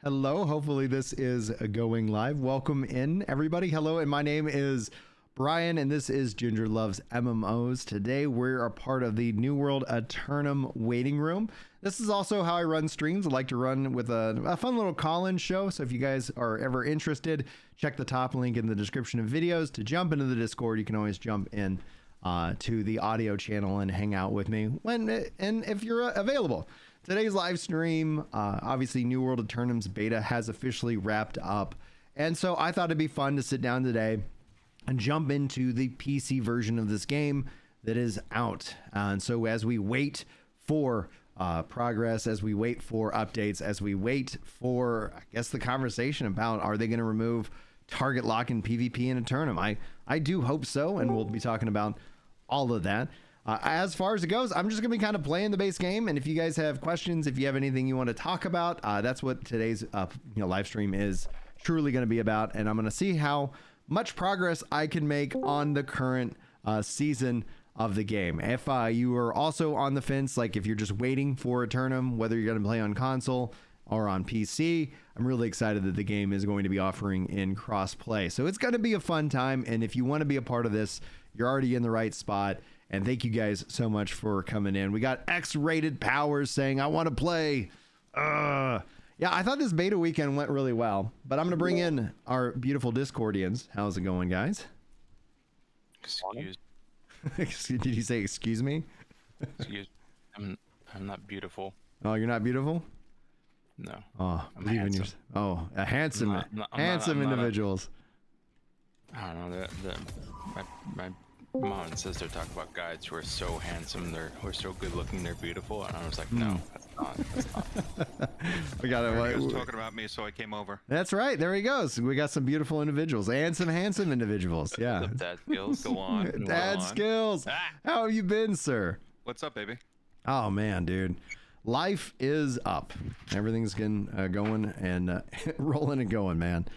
Hello, hopefully this is going live. Welcome in, everybody. Hello, and my name is Brian, and this is Ginger Loves MMOs. Today, we're a part of the New World Aeternum waiting room. This is also how I run streams. I like to run with a fun little call-in show, so if you guys are ever interested, check the top link in the description of videos. To jump into the Discord, you can always jump in to the audio channel and hang out with me when and if you're available. Today's live stream, obviously New World Aeternum's beta has officially wrapped up, and so I thought it'd be fun to sit down today and jump into the PC version of this game that is out. And so as we wait for progress, as we wait for updates, as we wait for, I guess, the conversation about are they going to remove target lock in PvP in Aeternum? I do hope so, and we'll be talking about all of that. As far as it goes, I'm just going to be kind of playing the base game, and if you guys have questions, if you have anything you want to talk about, that's what today's live stream is truly going to be about, and I'm going to see how much progress I can make on the current season of the game. If you are also on the fence, like if you're just waiting for Aeternum, whether you're going to play on console or on PC, I'm really excited that the game is going to be offering in cross-play. So it's going to be a fun time, and if you want to be a part of this, you're already in the right spot. And thank you guys so much for coming in. We got X-rated powers saying, I want to play. Yeah, I thought this beta weekend went really well, but I'm going to bring in our beautiful Discordians. How's it going, guys? Did you say excuse me? Excuse I'm not beautiful. Oh, you're not beautiful? No. Oh, I'm believe in your, oh, a handsome, handsome individuals. I don't know. My mom and sister talk about guys who are so handsome, who are so good looking, they're beautiful, and I was like, no, that's not. We got it. He was talking about me, so I came over. That's right. There he goes. We got some beautiful individuals and some handsome individuals. Yeah. Dad skills, go on. Dad skills. How have you been, sir? What's up, baby? Oh man, dude. Life is up. Everything's going and rolling and going, man.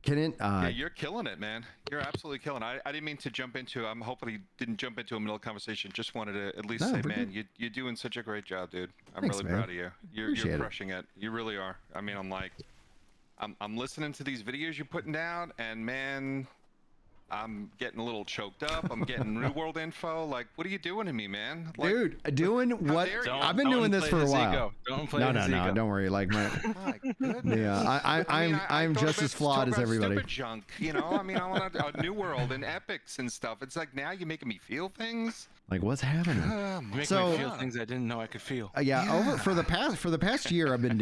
Can it, yeah, you're killing it, man. You're absolutely killing it. I didn't mean to jump into. I'm hoping he didn't jump into a middle conversation. Just wanted to at least say, man, you're doing such a great job, dude. Thanks, really man. Proud of you. You're crushing it. You really are. I mean, I'm listening to these videos you're putting down, and man, I'm getting a little choked up. I'm getting New World info. Like, what are you doing to me, man? Like, dude, doing what? I've been doing this for a while. Don't play no, don't worry. Like my goodness. Yeah, I'm just as flawed as everybody. Stupid junk, you know. I mean, I want a New World and epics and stuff. It's like now you're making me feel things. Like what's happening? Making me feel things I didn't know I could feel. Over for the past year, I've been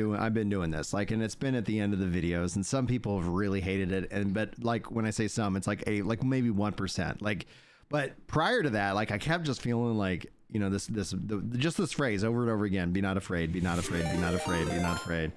doing this. Like, and it's been at the end of the videos, and some people have really hated it. But like when I say some, it's like maybe 1%. Like, but prior to that, like I kept just feeling like, you know, just this phrase over and over again: "Be not afraid, be not afraid, be not afraid, be not afraid."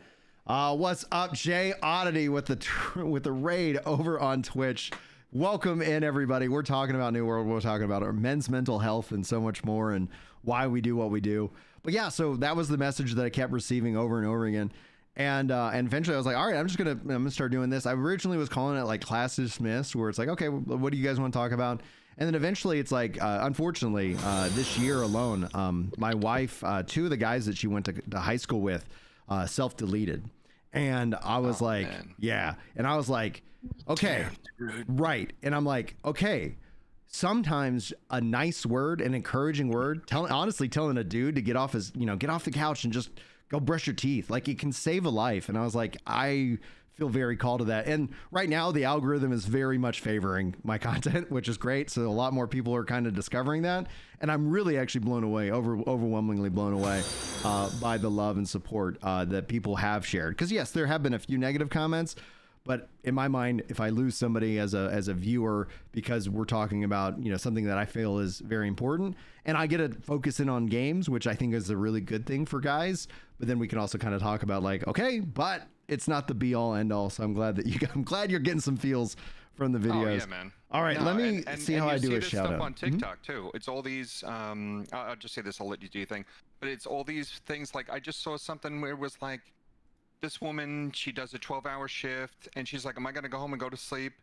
What's up, Jay Oddity with the raid over on Twitch? Welcome in, everybody. We're talking about New World. We're talking about our men's mental health and so much more, and why we do what we do. But yeah, so that was the message that I kept receiving over and over again. And eventually I was like, all right, I'm gonna start doing this. I originally was calling it like class dismissed, where it's like, okay, what do you guys want to talk about? And then eventually it's like, unfortunately, this year alone, my wife, two of the guys that she went to high school with, self-deleted. And I was man. Yeah. And I was like, okay, right. And I'm like, okay, sometimes a nice word, an encouraging word, honestly telling a dude to get off the couch and just go brush your teeth, like it can save a life. And I was like, I feel very called to that. And right now the algorithm is very much favoring my content, which is great. So a lot more people are kind of discovering that. And I'm really actually blown away, overwhelmingly blown away by the love and support that people have shared. Because yes, there have been a few negative comments, but in my mind, if I lose somebody as a viewer because we're talking about, you know, something that I feel is very important, and I get to focus in on games, which I think is a really good thing for guys, but then we can also kind of talk about like, okay, but it's not the be all end all. So I'm glad you're getting some feels from the videos. Oh yeah, man. All right, let me see how I do a shout out on TikTok too. It's all these. I'll just say this. I'll let you do your thing. But it's all these things. Like I just saw something where it was like, this woman, she does a 12-hour shift, and she's like, am I gonna go home and go to sleep?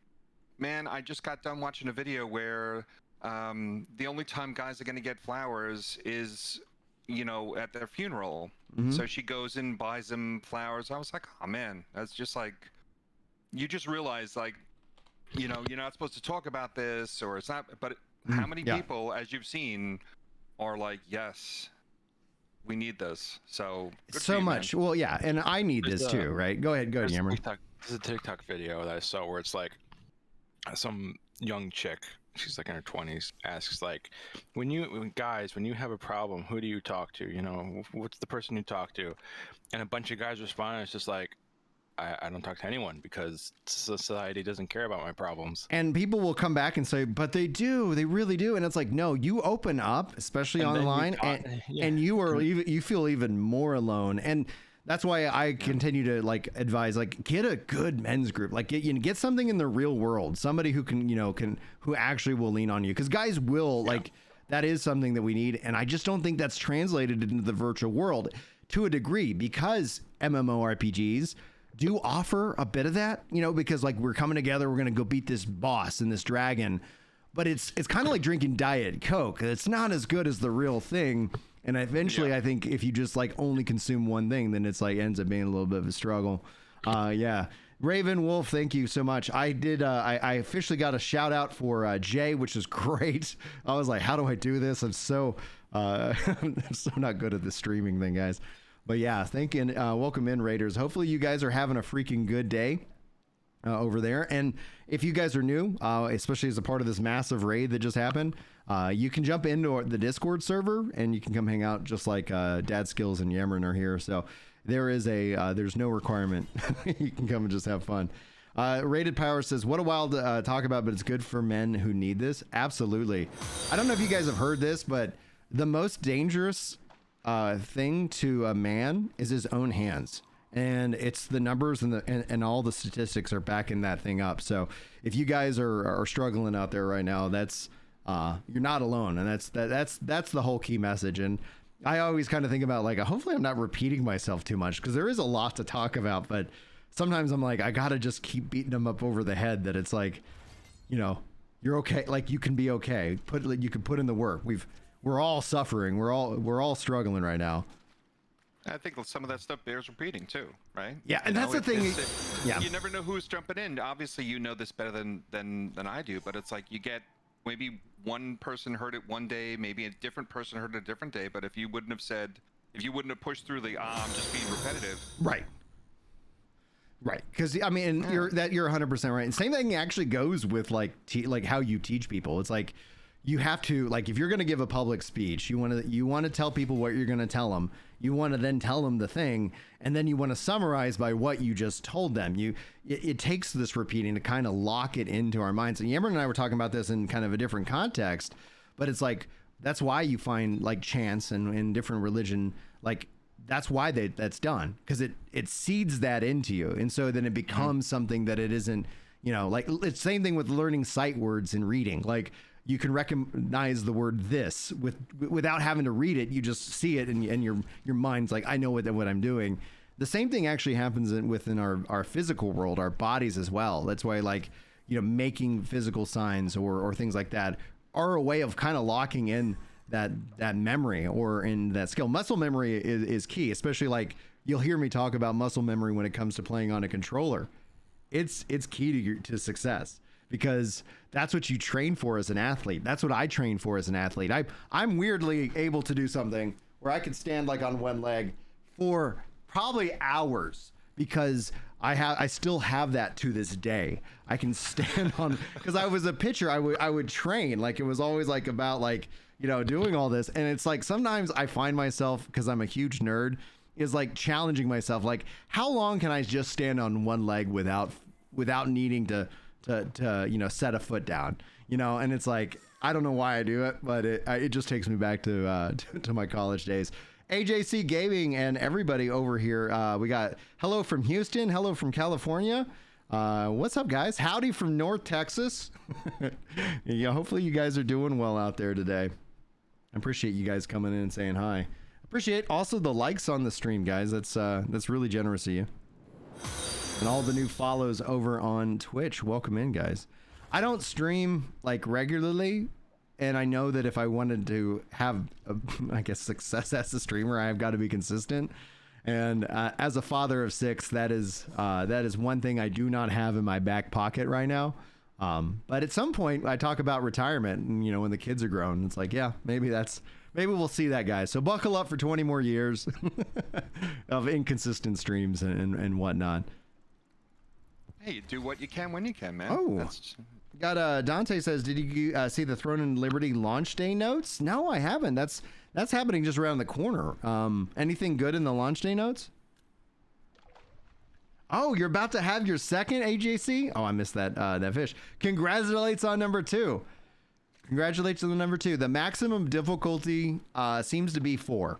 Man, I just got done watching a video where the only time guys are gonna get flowers is you know, at their funeral. So she goes and buys them flowers. I was like, oh man, that's just like, you just realize like, you know, you're not supposed to talk about this, or it's not, but how many people, as you've seen, are like, yes, we need this. So good for So you, much. man. Well, yeah, and I need this too, right? Go ahead, Yammer. There's a TikTok video that I saw where it's like some young chick, she's like in her 20s, asks like, when you have a problem, who do you talk to? You know, what's the person you talk to? And a bunch of guys respond, it's just like, I don't talk to anyone because society doesn't care about my problems. And people will come back and say, but they do, they really do. And it's like, no, you open up, especially online, and you feel even more alone. And that's why I continue to like advise, like, get a good men's group, like get something in the real world, somebody who who actually will lean on you, because guys will like, that is something that we need. And I just don't think that's translated into the virtual world to a degree, because MMORPGs do offer a bit of that, you know, because like we're coming together, we're going to go beat this boss and this dragon, but it's kind of like drinking Diet Coke. It's not as good as the real thing. And eventually I think if you just like only consume one thing, then it's like ends up being a little bit of a struggle. Raven Wolf, thank you so much. I officially got a shout out for Jay, which is great. I was like, how do I do this? I'm so I'm so not good at the streaming thing, guys. But yeah, thank you, and welcome in, Raiders. Hopefully you guys are having a freaking good day over there. And if you guys are new, especially as a part of this massive raid that just happened, you can jump into the Discord server and you can come hang out, just like Dad Skills and Yammerin are here. So there's no requirement. You can come and just have fun. Rated Power says, what a wild talk about, but it's good for men who need this. Absolutely. I don't know if you guys have heard this, but the most dangerous thing to a man is his own hands, and it's the numbers and all the statistics are backing that thing up. So if you guys are struggling out there right now, that's you're not alone, and that's the whole key message. And I always kind of think about like, hopefully I'm not repeating myself too much, because there is a lot to talk about, but sometimes I'm like, I gotta just keep beating them up over the head that it's like, you know, you're okay, like you can be okay, you can put in the work. We're all suffering. We're all struggling right now. I think some of that stuff bears repeating too, right? Yeah, and that's the thing. You never know who's jumping in. Obviously, you know this better than I do, but it's like you get maybe one person heard it one day, maybe a different person heard it a different day. But if you wouldn't have pushed through the I'm just being repetitive, right? Because I mean, you're 100% right. And same thing actually goes with like how you teach people. It's like, you have to, like, if you're going to give a public speech, you want to tell people what you're going to tell them. You want to then tell them the thing, and then you want to summarize by what you just told them. It takes this repeating to kind of lock it into our minds. And Yammer and I were talking about this in kind of a different context, but it's like, that's why you find like chants and in different religion, like that's why that's done, because it seeds that into you. And so then it becomes something that it isn't, you know, like it's the same thing with learning sight words and reading. Like, you can recognize the word this without having to read it. You just see it, and your mind's like, I know what I'm doing. The same thing actually happens within our physical world, our bodies as well. That's why, like, you know, making physical signs or things like that are a way of kind of locking in that memory or in that skill. Muscle memory is key, especially like you'll hear me talk about muscle memory when it comes to playing on a controller. It's key to success, because that's what you train for as an athlete. That's what I train for as an athlete. I'm weirdly able to do something where I can stand like on one leg for probably hours, because I still have that to this day. I can stand on, because I was a pitcher. I would train, like it was always like about like, you know, doing all this. And it's like, sometimes I find myself, because I'm a huge nerd, is like challenging myself. Like, how long can I just stand on one leg without needing to you know, set a foot down, you know? And it's like, I don't know why I do it, but it just takes me back to my college days. AJC Gaming and everybody over here. We got hello from Houston, hello from California. What's up, guys? Howdy from North Texas. Yeah, hopefully you guys are doing well out there today. I appreciate you guys coming in and saying hi. Appreciate also the likes on the stream, guys. That's really generous of you. And all the new follows over on Twitch. Welcome in, guys. I don't stream like regularly, and I know that if I wanted to have, I guess, success as a streamer, I've got to be consistent. And as a father of 6, that is one thing I do not have in my back pocket right now. But at some point, I talk about retirement, and you know, when the kids are grown, it's like, yeah, maybe we'll see that, guys. So buckle up for 20 more years of inconsistent streams and whatnot. Hey, you do what you can when you can, man. Oh, got Dante says, did you see the Throne and Liberty launch day notes? No, I haven't. That's happening just around the corner. Anything good in the launch day notes? Oh, you're about to have your second AJC? Oh, I missed that fish. Congratulations on number 2. Congratulations on number 2. The maximum difficulty seems to be 4.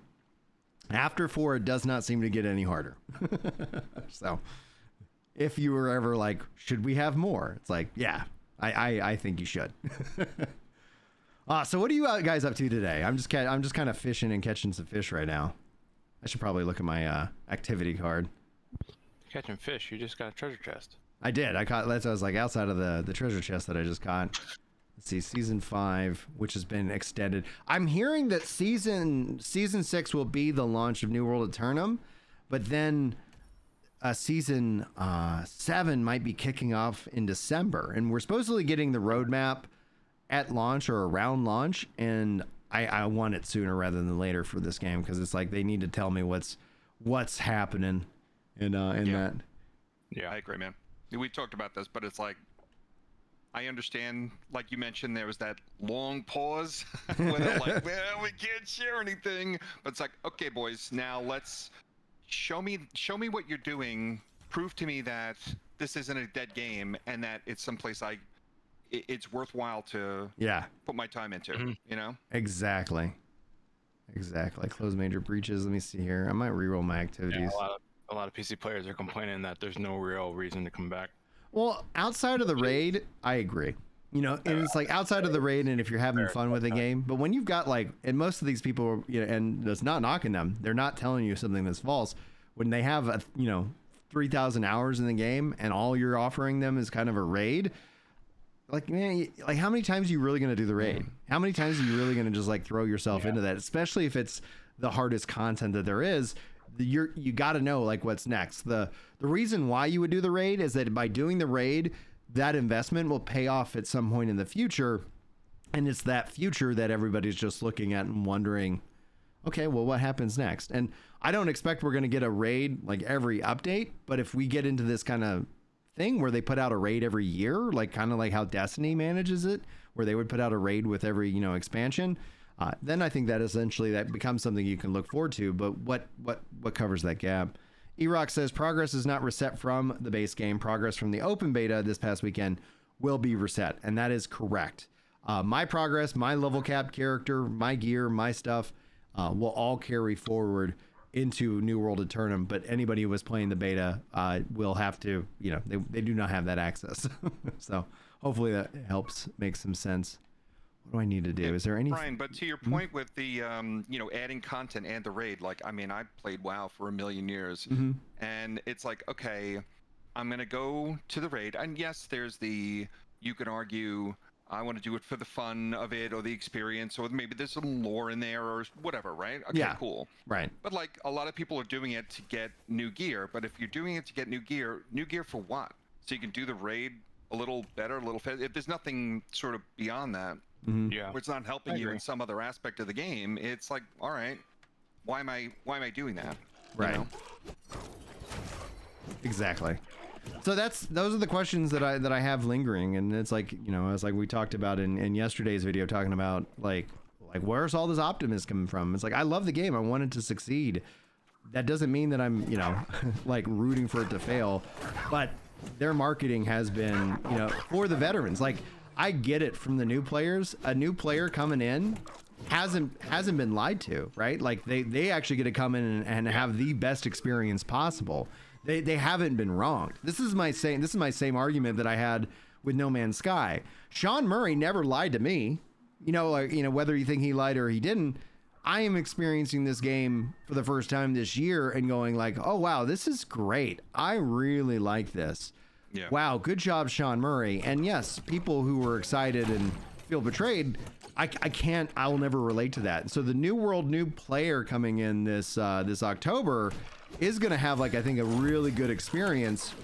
After 4, it does not seem to get any harder. So if you were ever like, should we have more? It's like, yeah, I think you should. So what are you guys up to today? I'm just kind of fishing and catching some fish right now. I should probably look at my activity card. Catching fish, you just got a treasure chest. I did. I caught. That's. I was like outside of the treasure chest that I just caught. Let's see, season 5, which has been extended. I'm hearing that season 6 will be the launch of New World Aeternum, but then season 7 might be kicking off in December, and we're supposedly getting the roadmap at launch or around launch, and I want it sooner rather than later for this game, because it's like they need to tell me what's happening in that. Yeah, I agree, man. We talked about this, but it's like, I understand, like you mentioned, there was that long pause when they're like, well, we can't share anything, but it's like, okay, boys, now let's show me what you're doing, prove to me that this isn't a dead game and that it's someplace it's worthwhile to put my time into, you know? Exactly. Close major breaches. Let me see here. I might reroll my activities. Yeah, a lot of PC players are complaining that there's no real reason to come back. Well, outside of the raid, I agree. You know, and it's like outside of the raid, and if you're having fun with the game, but when you've got like, and most of these people, you know, and it's not knocking them, they're not telling you something that's false. When they have 3,000 hours in the game, and all you're offering them is kind of a raid. Like, man, like how many times are you really going to do the raid? How many times are you really going to just like throw yourself into that? Especially if it's the hardest content that there is. You got to know like what's next. The reason why you would do the raid is that by doing the raid, that investment will pay off at some point in the future, and it's that future that everybody's just looking at and wondering, okay, well, what happens next? And I don't expect we're going to get a raid like every update, but if we get into this kind of thing where they put out a raid every year, like kind of like how Destiny manages it, where they would put out a raid with every expansion, then I think that essentially that becomes something you can look forward to. But what covers that gap? E-Rock says progress is not reset from the base game. Progress from the open beta this past weekend will be reset, and that is correct. My progress, my level cap character, my gear, my stuff will all carry forward into New World Aeternum, but anybody who was playing the beta will have to, they do not have that access. So hopefully that helps make some sense. What do I need to do? Is there any... Brian, but to your point with the, adding content and the raid, like, I mean, I played WoW for a million years, and it's like, okay, I'm going to go to the raid, and yes, there's you can argue, I want to do it for the fun of it or the experience, or maybe there's some lore in there or whatever, right? Okay, yeah, cool. Right. But like a lot of people are doing it to get new gear, but if you're doing it to get new gear for what? So you can do the raid a little better, a little faster. If there's nothing sort of beyond that, where it's not helping you in some other aspect of the game, it's like, all right, why am I doing that? Right. You know? Exactly. So those are the questions that I have lingering, and it's like, it's like we talked about in yesterday's video, talking about like where's all this optimism coming from? It's like, I love the game, I want it to succeed. That doesn't mean that I'm like rooting for it to fail, but their marketing has been for the veterans. Like, I get it from the new players. A new player coming in hasn't been lied to, right? Like they actually get to come in and have the best experience possible. They haven't been wronged. This is my same argument that I had with No Man's Sky. Sean Murray never lied to me. Whether you think he lied or he didn't, I am experiencing this game for the first time this year and going like, oh wow, this is great. I really like this. Yeah. Wow, good job, Sean Murray. And yes, people who were excited and feel betrayed, I can't, I will never relate to that. So the New World new player coming in this this October is going to have, like, I think a really good experience,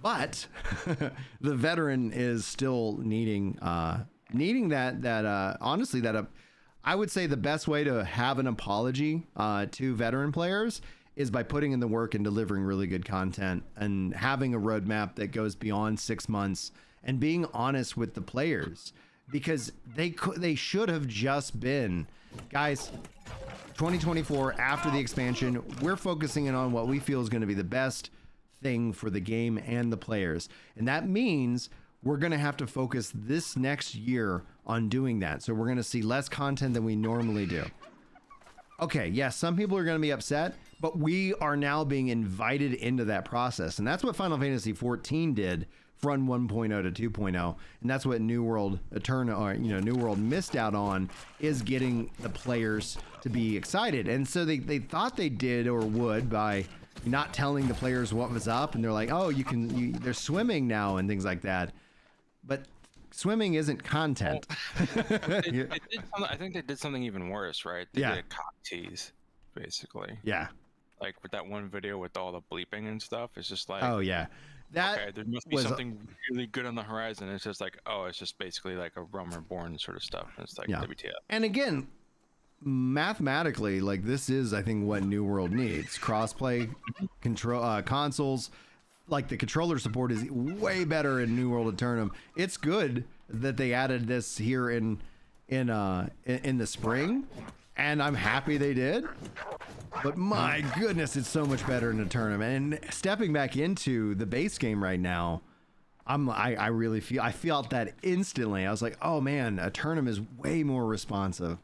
but the veteran is still needing that honestly, that I would say the best way to have an apology to veteran players is by putting in the work and delivering really good content and having a roadmap that goes beyond 6 months and being honest with the players, because they should have just been, guys, 2024 after the expansion, we're focusing in on what we feel is going to be the best thing for the game and the players. And that means we're going to have to focus this next year on doing that. So we're going to see less content than we normally do. Okay, yes, some people are going to be upset, but we are now being invited into that process. And that's what Final Fantasy XIV did from 1.0 to 2.0. And that's what New World Aeternum, or, you know, New World missed out on, is getting the players to be excited. And so they thought they did or would by not telling the players what was up. And they're like, oh, they're swimming now and things like that. But swimming isn't content. I think they did something even worse, right? They did a cock tease, basically. Yeah. Like with that one video with all the bleeping and stuff, it's just like, oh yeah, that okay, there must be something really good on the horizon. It's just like, oh, it's just basically like a Realm Reborn sort of stuff. It's like WTF. And again, mathematically, like, this is, I think, what New World needs: crossplay, control, consoles. Like, the controller support is way better in New World Aeternum. It's good that they added this here in the spring, and I'm happy they did. But my goodness, it's so much better in Aeternum. And stepping back into the base game right now, I really felt that instantly. I was like, oh man, Aeternum is way more responsive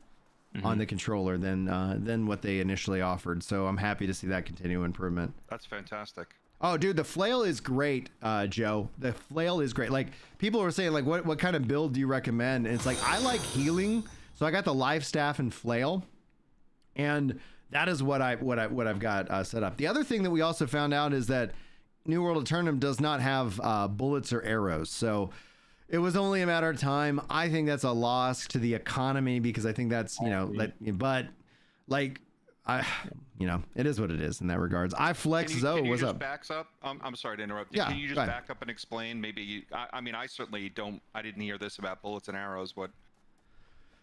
on the controller than what they initially offered. So I'm happy to see that continual improvement. That's fantastic. Oh, dude, the Flail is great, Joe. The Flail is great. Like, people are saying, like, what kind of build do you recommend? And it's like, I like healing, so I got the Life Staff and Flail, and that is what I've got set up. The other thing that we also found out is that New World Aeternum does not have bullets or arrows, so it was only a matter of time. I think that's a loss to the economy, because I think that's, you know, but like, it is what it is in that regards. iFlex what's up? Backs up. I'm sorry to interrupt. Yeah, can you just back up and explain? Maybe I mean, I certainly don't. I didn't hear this about bullets and arrows. What?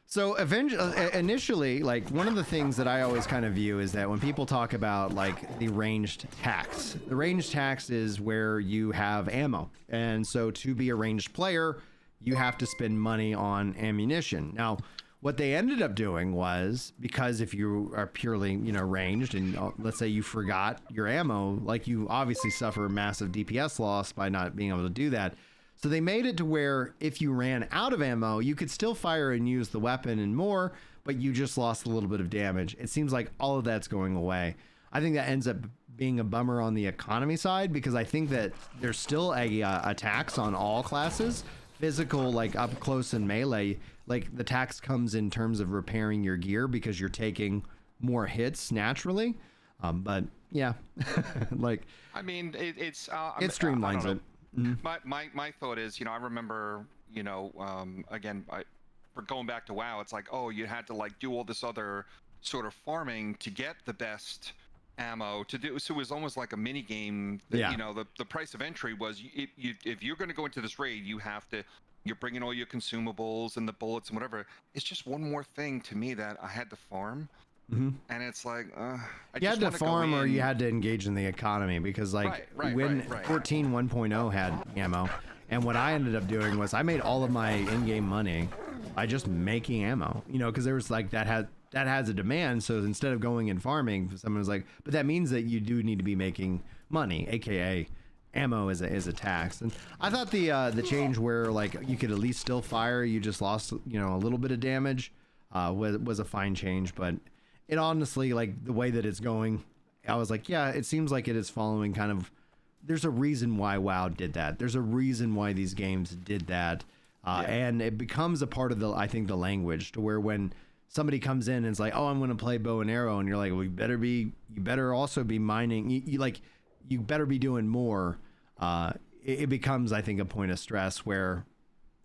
So initially, like, one of the things that I always kind of view is that when people talk about, like, the ranged tax, the ranged tax is where you have ammo, and so to be a ranged player, you have to spend money on ammunition. Now, what they ended up doing was, because if you are purely, ranged, and let's say you forgot your ammo, like, you obviously suffer a massive DPS loss by not being able to do that. So they made it to where if you ran out of ammo, you could still fire and use the weapon and more, but you just lost a little bit of damage. It seems like all of that's going away. I think that ends up being a bummer on the economy side, because I think that there's still a tax on all classes. Physical, like up close and melee, like, the tax comes in terms of repairing your gear because you're taking more hits naturally. But yeah, like, I mean, it streamlines it. My thought is, I remember, again, for going back to WoW, it's like, oh, you had to, like, do all this other sort of farming to get the best ammo to do. So it was almost like a mini game that, the price of entry was, if you're going to go into this raid, you're bringing all your consumables and the bullets and whatever. It's just one more thing to me that I had to farm. And it's like, you had to farm, or you had to engage in the economy, because, like, when 14 1.0 had ammo, and what I ended up doing was I made all of my in-game money by just making ammo, because there was, like, that has a demand. So instead of going and farming, someone was like, but that means that you do need to be making money, aka ammo is a tax. And I thought the change where, like, you could at least still fire, you just lost, a little bit of damage, was a fine change. But it honestly, like, the way that it's going, I was like, yeah, it seems like it is following kind of, there's a reason why WoW did that. There's a reason why these games did that. And it becomes a part of I think the language, to where when somebody comes in and it's like, oh, I'm going to play bow and arrow, and you're like, well, you better also be mining. You better be doing more. It becomes, I think, a point of stress where,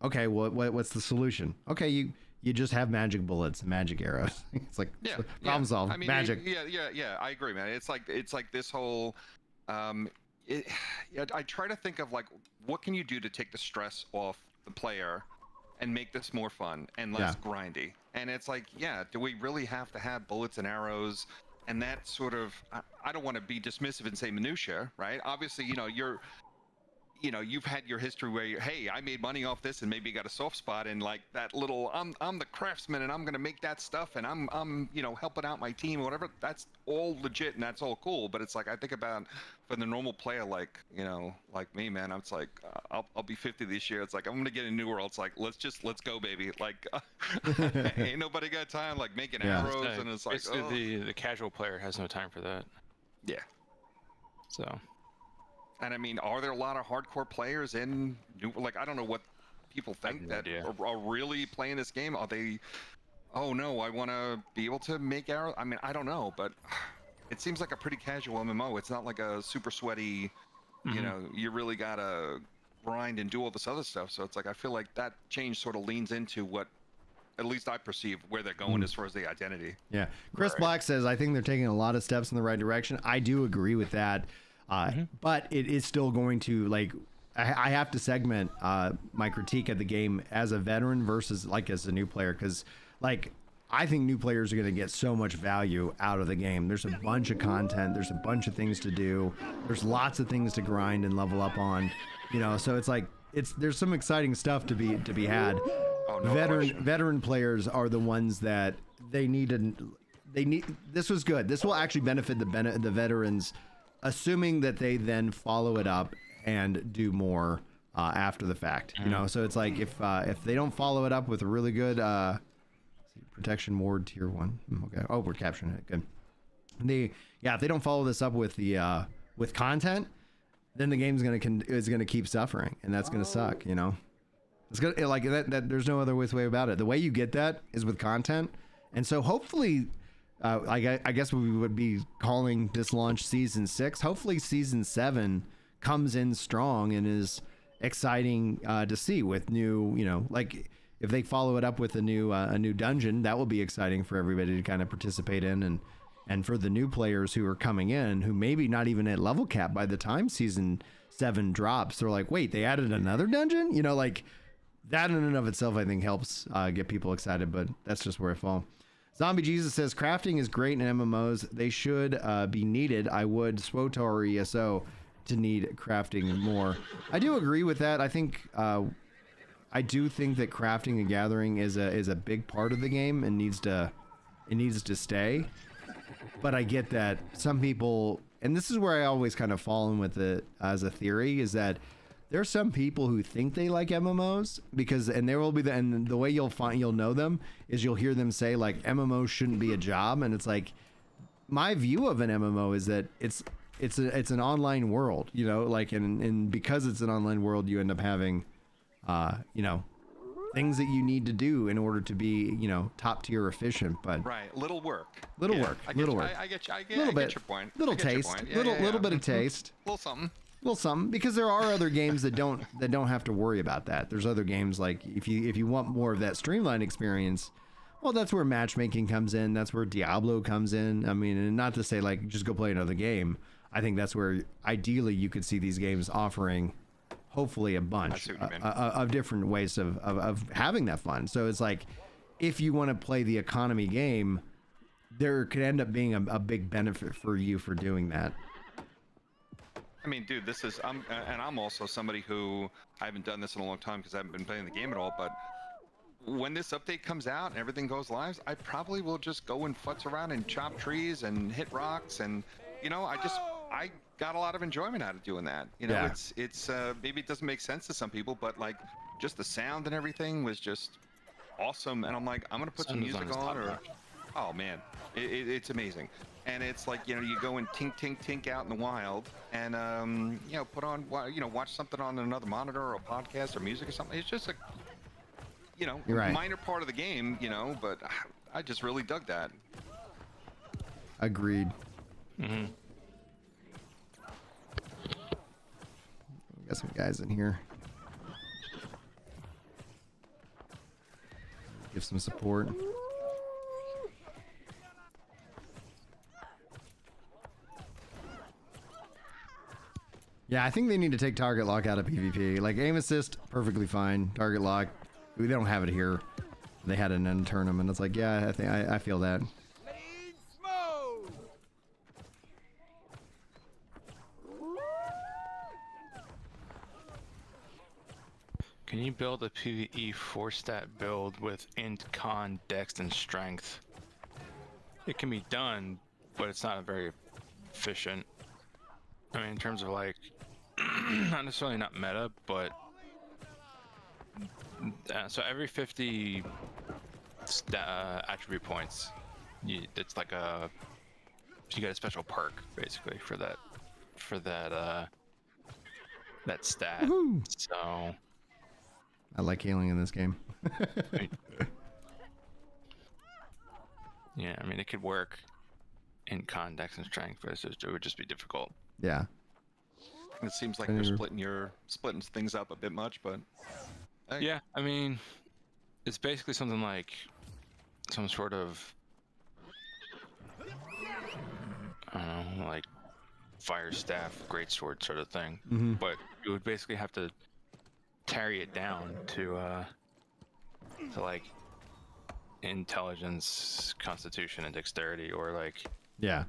Okay, what's the solution? Okay, you just have magic bullets and magic arrows. It's like problem solved. I mean, magic. Yeah. I agree, man. It's like this whole. I try to think of like what can you do to take the stress off the player, and make this more fun and less grindy. And it's like, do we really have to have bullets and arrows? And that sort of, I don't want to be dismissive and say minutia, right? Obviously, you've had your history where hey, I made money off this, and maybe you got a soft spot in like that little. I'm the craftsman, and I'm gonna make that stuff, and I'm helping out my team or whatever. That's all legit, and that's all cool. But it's like I think about for the normal player, like like me, man. It's like I'll be 50 this year. It's like I'm gonna get a new world. It's like let's go, baby. Like ain't nobody got time like making arrows, and it's like the casual player has no time for that. Yeah. So. And I mean, are there a lot of hardcore players in like I don't know what people think that are really playing this game? Are they? Oh no, I want to be able to make arrows. I mean, I don't know, but it seems like a pretty casual MMO. It's not like a super sweaty. You really gotta grind and do all this other stuff. So it's like I feel like that change sort of leans into what. At least I perceive where they're going as far as the identity. Yeah, Chris Black says I think they're taking a lot of steps in the right direction. I do agree with that. But it is still going to like I have to segment my critique of the game as a veteran versus like as a new player, because like I think new players are going to get so much value out of the game. There's a bunch of content, there's a bunch of things to do, there's lots of things to grind and level up on, so it's like there's some exciting stuff to be had. Veteran players are the ones that they need. This was good. This will actually benefit the veterans, assuming that they then follow it up and do more after the fact, so it's like if they don't follow it up with a really good protection ward tier 1. Okay. Oh, we're capturing it. Good. If they don't follow this up with the with content, then the game's gonna keep suffering, and that's gonna suck. It's gonna like that. There's no other way about it. The way you get that is with content, and so hopefully. I guess we would be calling this launch season 6. Hopefully season 7 comes in strong and is exciting to see with new, like if they follow it up with a new dungeon, that will be exciting for everybody to kind of participate in, and for the new players who are coming in who maybe not even at level cap by the time season 7 drops. They're like, wait, they added another dungeon? Like that in and of itself, I think helps get people excited, but that's just where I fall. Zombie Jesus says crafting is great in MMOs. They should be needed. I would SWOTAR ESO to need crafting more. I do agree with that. I think I do think that crafting and gathering is a big part of the game and needs to stay. But I get that some people, and this is where I always kind of fall in with it as a theory, is that there's some people who think they like MMOs and there will be and the way you'll know them is you'll hear them say like MMOs shouldn't be a job, and it's like my view of an MMO is that it's an online world, like and because it's an online world, you end up having things that you need to do in order to be top tier efficient, but little work. I get your point. Little bit of taste. Little something, because there are other games that don't have to worry about that. There's other games like if you want more of that streamlined experience, well, that's where matchmaking comes in. That's where Diablo comes in. I mean, and not to say like just go play another game. I think that's where ideally you could see these games offering, hopefully, a bunch of different ways of having that fun. So it's like if you want to play the economy game, there could end up being a big benefit for you for doing that. I mean, dude, I'm also somebody who I haven't done this in a long time because I haven't been playing the game at all. But when this update comes out and everything goes live, I probably will just go and futz around and chop trees and hit rocks, and I got a lot of enjoyment out of doing that. It's maybe it doesn't make sense to some people, but like just the sound and everything was just awesome. And I'm like, I'm gonna put some music on, oh man, it's amazing. And it's like, you go and tink, tink, tink out in the wild and, put on, watch something on another monitor or a podcast or music or something. It's just a, minor part of the game, but I just really dug that. Agreed. Mm-hmm. Got some guys in here. give some support. Yeah, I think they need to take target lock out of PvP. Like aim assist, perfectly fine. Target lock, they don't have it here. They had it in Aeternum, and it's like, yeah, I think I feel that. Can you build a PvE 4-stat build with int, con, dex, and strength? It can be done, but it's not very efficient. I mean, in terms of like, not necessarily not meta, but so every 50 attribute points, it's like you get a special perk basically for that that stat. Woohoo! So I like healing in this game. yeah, I mean it could work in con, dex, and strength, but it would just be difficult. Yeah. It seems like you're splitting things up a bit much, but hey. Yeah, I mean, it's basically something like some sort of, I don't know, like fire staff, greatsword sort of thing. Mm-hmm. But you would basically have to carry it down to like intelligence, constitution, and dexterity, or like Yeah.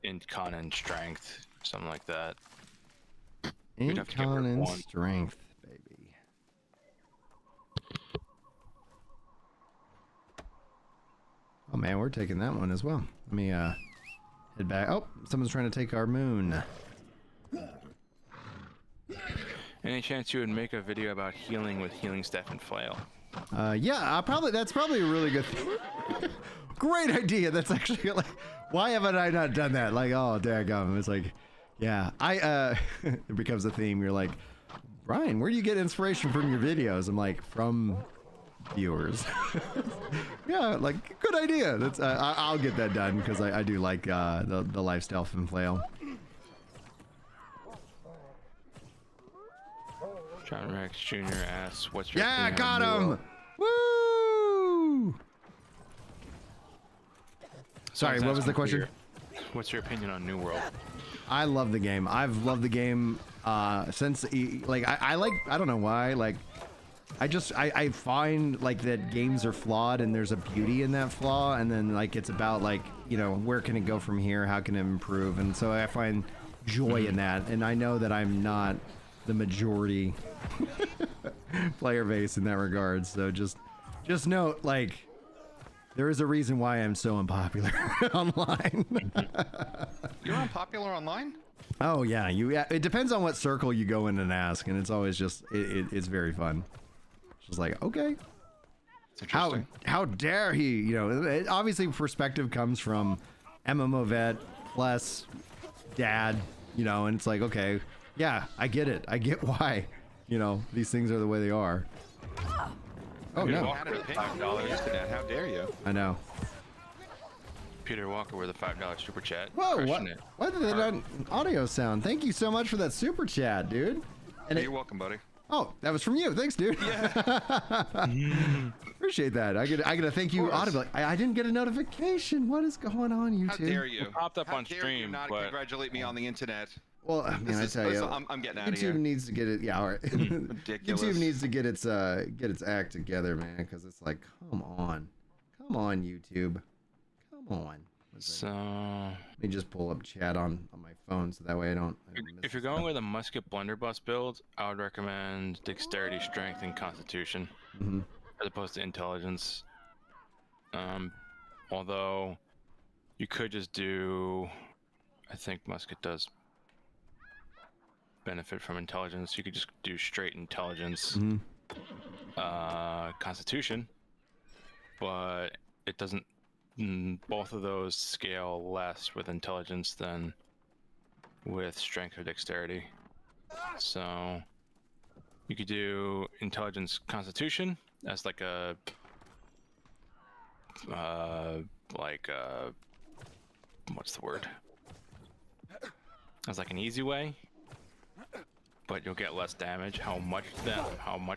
in con and strength, something like that. Int, have to get con, rid of and one. strength, baby. Oh man, we're taking that one as well. Let me head back. Oh, someone's trying to take our moon. Any chance you would make a video about healing with healing staff and flail? Yeah, that's probably a really good great idea. That's actually like, why haven't I not done that? Like, oh, daggum. It's like, yeah, it becomes a theme. You're like, Brian, where do you get inspiration from your videos? I'm like, from viewers. Yeah, like, good idea. That's I'll get that done because I do like the lifestyle from Flail. John Rex Jr. asks, "What's your Yeah, opinion got on him! Woo! Sorry, Someone's what was the asking question? What's your opinion on New World? I love the game. I've loved the game since like I don't know why, like I find like that games are flawed and there's a beauty in that flaw, and then like it's about like, you know, where can it go from here, how can it improve, and so I find joy in that, and I know that I'm not the majority player base in that regard, so just note, like, there is a reason why I'm so unpopular online. You're unpopular online? Oh yeah, it depends on what circle you go in and ask, and it's always just it's very fun. Just like, okay, how dare he? You know, obviously perspective comes from MMO vet plus dad, you know, and it's like, okay, yeah, I get it. I get why, you know, these things are the way they are. Oh Peter no! Walker with $5. Yesterday, how dare you? I know. Peter Walker with a $5 super chat. Whoa! Crushing it. What did that audio sound? Thank you so much for that super chat, dude. And You're welcome, buddy. Oh, that was from you. Thanks, dude. Appreciate that. I gotta thank you audibly. I didn't get a notification. What is going on, YouTube? How dare you? It popped up How on dare stream, you not but congratulate me on the internet? Well, I mean, I tell you, I'm getting out of YouTube here. needs to get it. Yeah, all right. Ridiculous. YouTube needs to get its act together, man. Because it's like, come on, YouTube, come on. so Let me just pull up chat on my phone so that way I don't miss if you're going with a Musket Blunderbuss build, I would recommend Dexterity, Strength, and Constitution as opposed to Intelligence. Although you could just do, I think Musket does benefit from Intelligence. You could just do straight Intelligence, Constitution, but it doesn't. Both of those scale less with Intelligence than with Strength or Dexterity. So you could do Intelligence, Constitution as like a what's the word? As like an easy way, but you'll get less damage. How much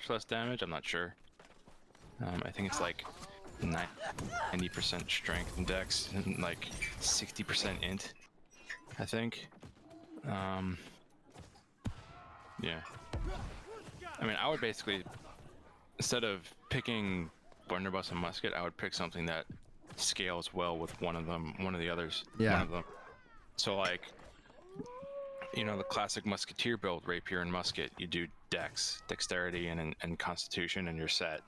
less damage? I'm not sure. I think it's like 90% strength and dex and like 60% int, I think. Yeah. I mean, I would basically, instead of picking Bunderbuss and Musket, I would pick something that scales well with one of the others. Yeah. One of them. So like, you know, the classic musketeer build, rapier and musket, you do dex, dexterity and constitution, and you're set.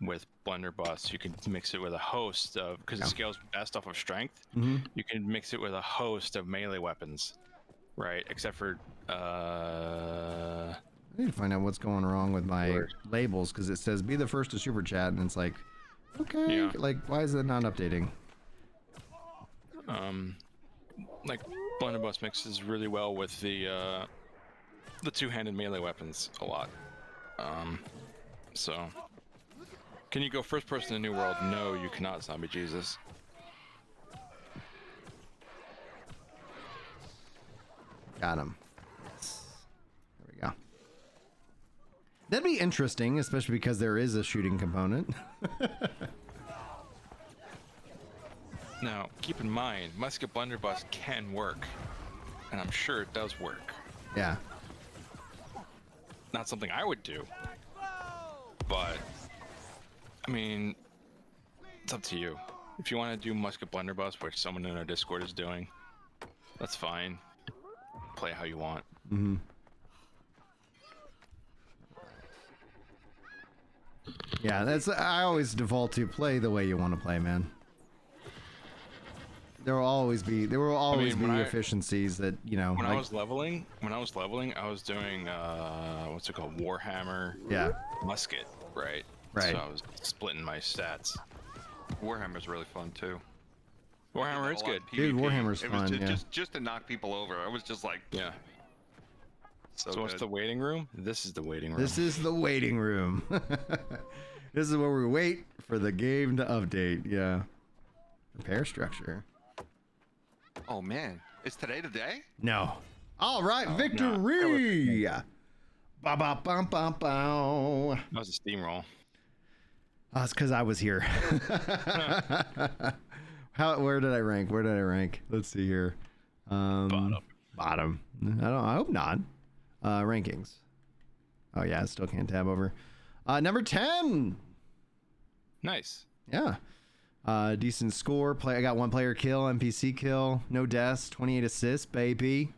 With Blunderbuss, you can mix it with a host of, because it scales best off of strength, you can mix it with a host of melee weapons, right? Except for I need to find out what's going wrong with my labels, because it says be the first to super chat, and it's like, okay, like why is it not updating? Like Blunderbuss mixes really well with the two-handed melee weapons a lot. So can you go first person in New World? No, you cannot, Zombie Jesus. Got him. There we go. That'd be interesting, especially because there is a shooting component. Now, keep in mind, Musket Blunderbuss can work, and I'm sure it does work. Yeah. Not something I would do, but I mean, it's up to you. If you want to do Musket Blunderbuss, which someone in our Discord is doing, that's fine. Play how you want. Yeah, I always default to play the way you want to play, man. There will always be efficiencies that, you know. When I was leveling, I was doing what's it called, Warhammer. Yeah. Musket, right? Right. So I was splitting my stats. Warhammer's really fun too. Warhammer is good. Dude, Warhammer's fun, yeah. Just to knock people over. I was just like, yeah. So what's the waiting room? This is the waiting room. This is the waiting room. This is where we wait for the game to update. Yeah. Repair structure. Oh man, is today the day? No. All right, victory. Ba ba bum bum bow. That was a steamroll. Oh, it's because I was here. Where did I rank? Let's see here. Bottom. I hope not. Rankings. Oh yeah, I still can't tab over. Number 10. Nice. Yeah. Decent score. I got 1 player kill, NPC kill, no deaths, 28 assists, baby.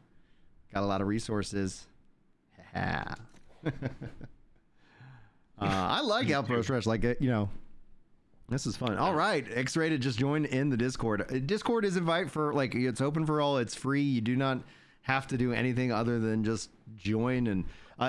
Got a lot of resources. Ha. I like Outpost Rush. Like, you know, this is fun. All right, X-Rated just joined in the Discord. Discord is invite for, like, it's open for all. It's free. You do not have to do anything other than just join. And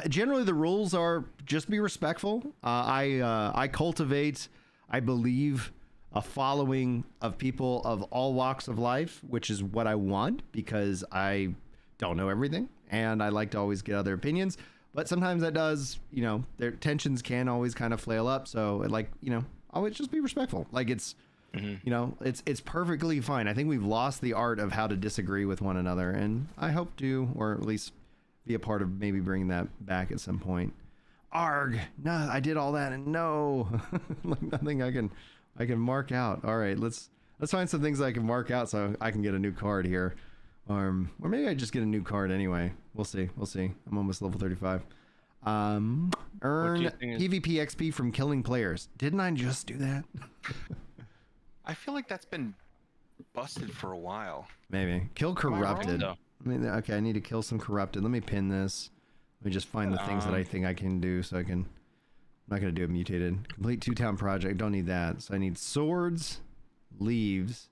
generally, the rules are just be respectful. I cultivate, I believe, a following of people of all walks of life, which is what I want, because I don't know everything, and I like to always get other opinions. But sometimes that does, you know, their tensions can always kind of flail up. So, like, you know, always just be respectful. Like, it's, you know, it's perfectly fine. I think we've lost the art of how to disagree with one another, and I hope to, or at least be a part of maybe bringing that back at some point. Arg! No, I did all that, and no, like nothing I can mark out. All right, let's find some things I can mark out so I can get a new card here. Or maybe I just get a new card anyway. We'll see. I'm almost level 35. Earn PvP XP from killing players. Didn't I just do that? I feel like that's been busted for a while. Maybe. Kill corrupted. No. I mean, okay, I need to kill some corrupted. Let me pin this. Let me just find the things that I think I can do so I can... I'm not going to do a mutated. Complete 2-town project. Don't need that. So I need swords, leaves,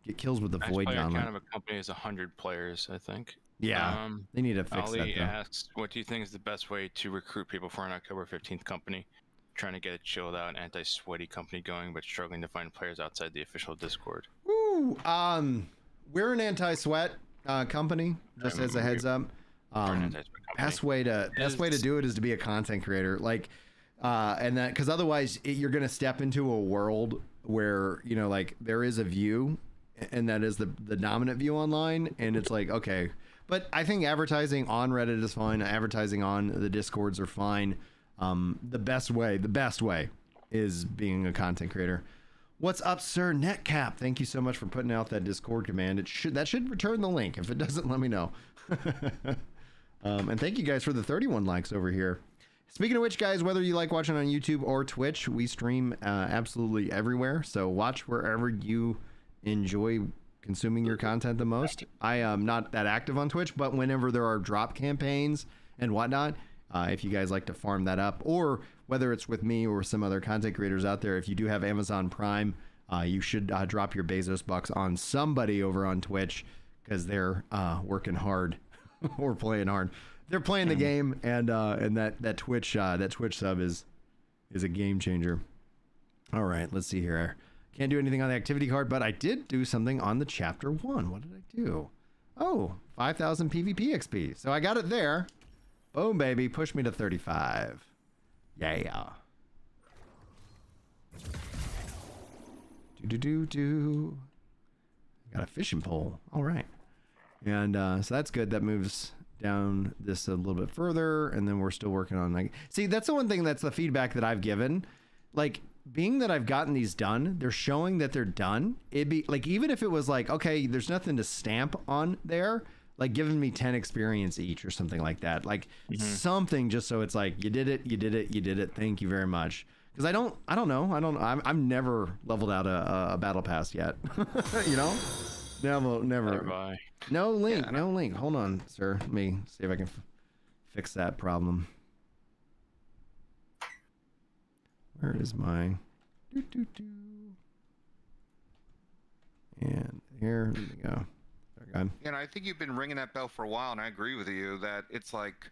get kills with the void gauntlet. Kind of a company is 100 players, I think. Yeah, they need to fix Ali that. asks, what do you think is the best way to recruit people for an October 15th company? Trying to get a chilled out, anti-sweaty company going, but struggling to find players outside the official Discord. Woo! We're an anti-sweat company, just as a heads up. Best way to do it is to be a content creator, like, and that, because otherwise you're going to step into a world where, you know, like, there is a view, and that is the dominant view online, and it's like, okay. But I think advertising on Reddit is fine. Advertising on the Discords are fine. The best way is being a content creator. What's up, sir? Netcap, thank you so much for putting out that Discord command. That should return the link. If it doesn't, let me know. And thank you guys for the 31 likes over here. Speaking of which, guys, whether you like watching on YouTube or Twitch, we stream absolutely everywhere. So watch wherever you enjoy consuming your content the most. I am not that active on Twitch, but whenever there are drop campaigns and whatnot, if you guys like to farm that up, or whether it's with me or some other content creators out there, if you do have Amazon Prime, you should drop your Bezos bucks on somebody over on Twitch, because they're working hard or playing hard. They're playing the game, and that Twitch sub is a game changer. All right, let's see here. Can't do anything on the activity card, but I did do something on the chapter 1. What did I do? Oh, 5,000 PvP XP. So I got it there. Boom, baby. Push me to 35. Yeah. Do. Got a fishing pole. All right. And so that's good. That moves down this a little bit further, and then we're still working on, like, see, that's the one thing that's the feedback that I've given. Like, being that I've gotten these done, they're showing that they're done. It'd be like, even if it was like, okay, there's nothing to stamp on there, like giving me 10 experience each or something like that, like something, just so it's like, you did it, thank you very much. Because I've never leveled out a battle pass yet. You know, never. No link. Hold on, sir. Let me see if I can fix that problem. Where is my and here we go. And I think you've been ringing that bell for a while, and I agree with you that it's like,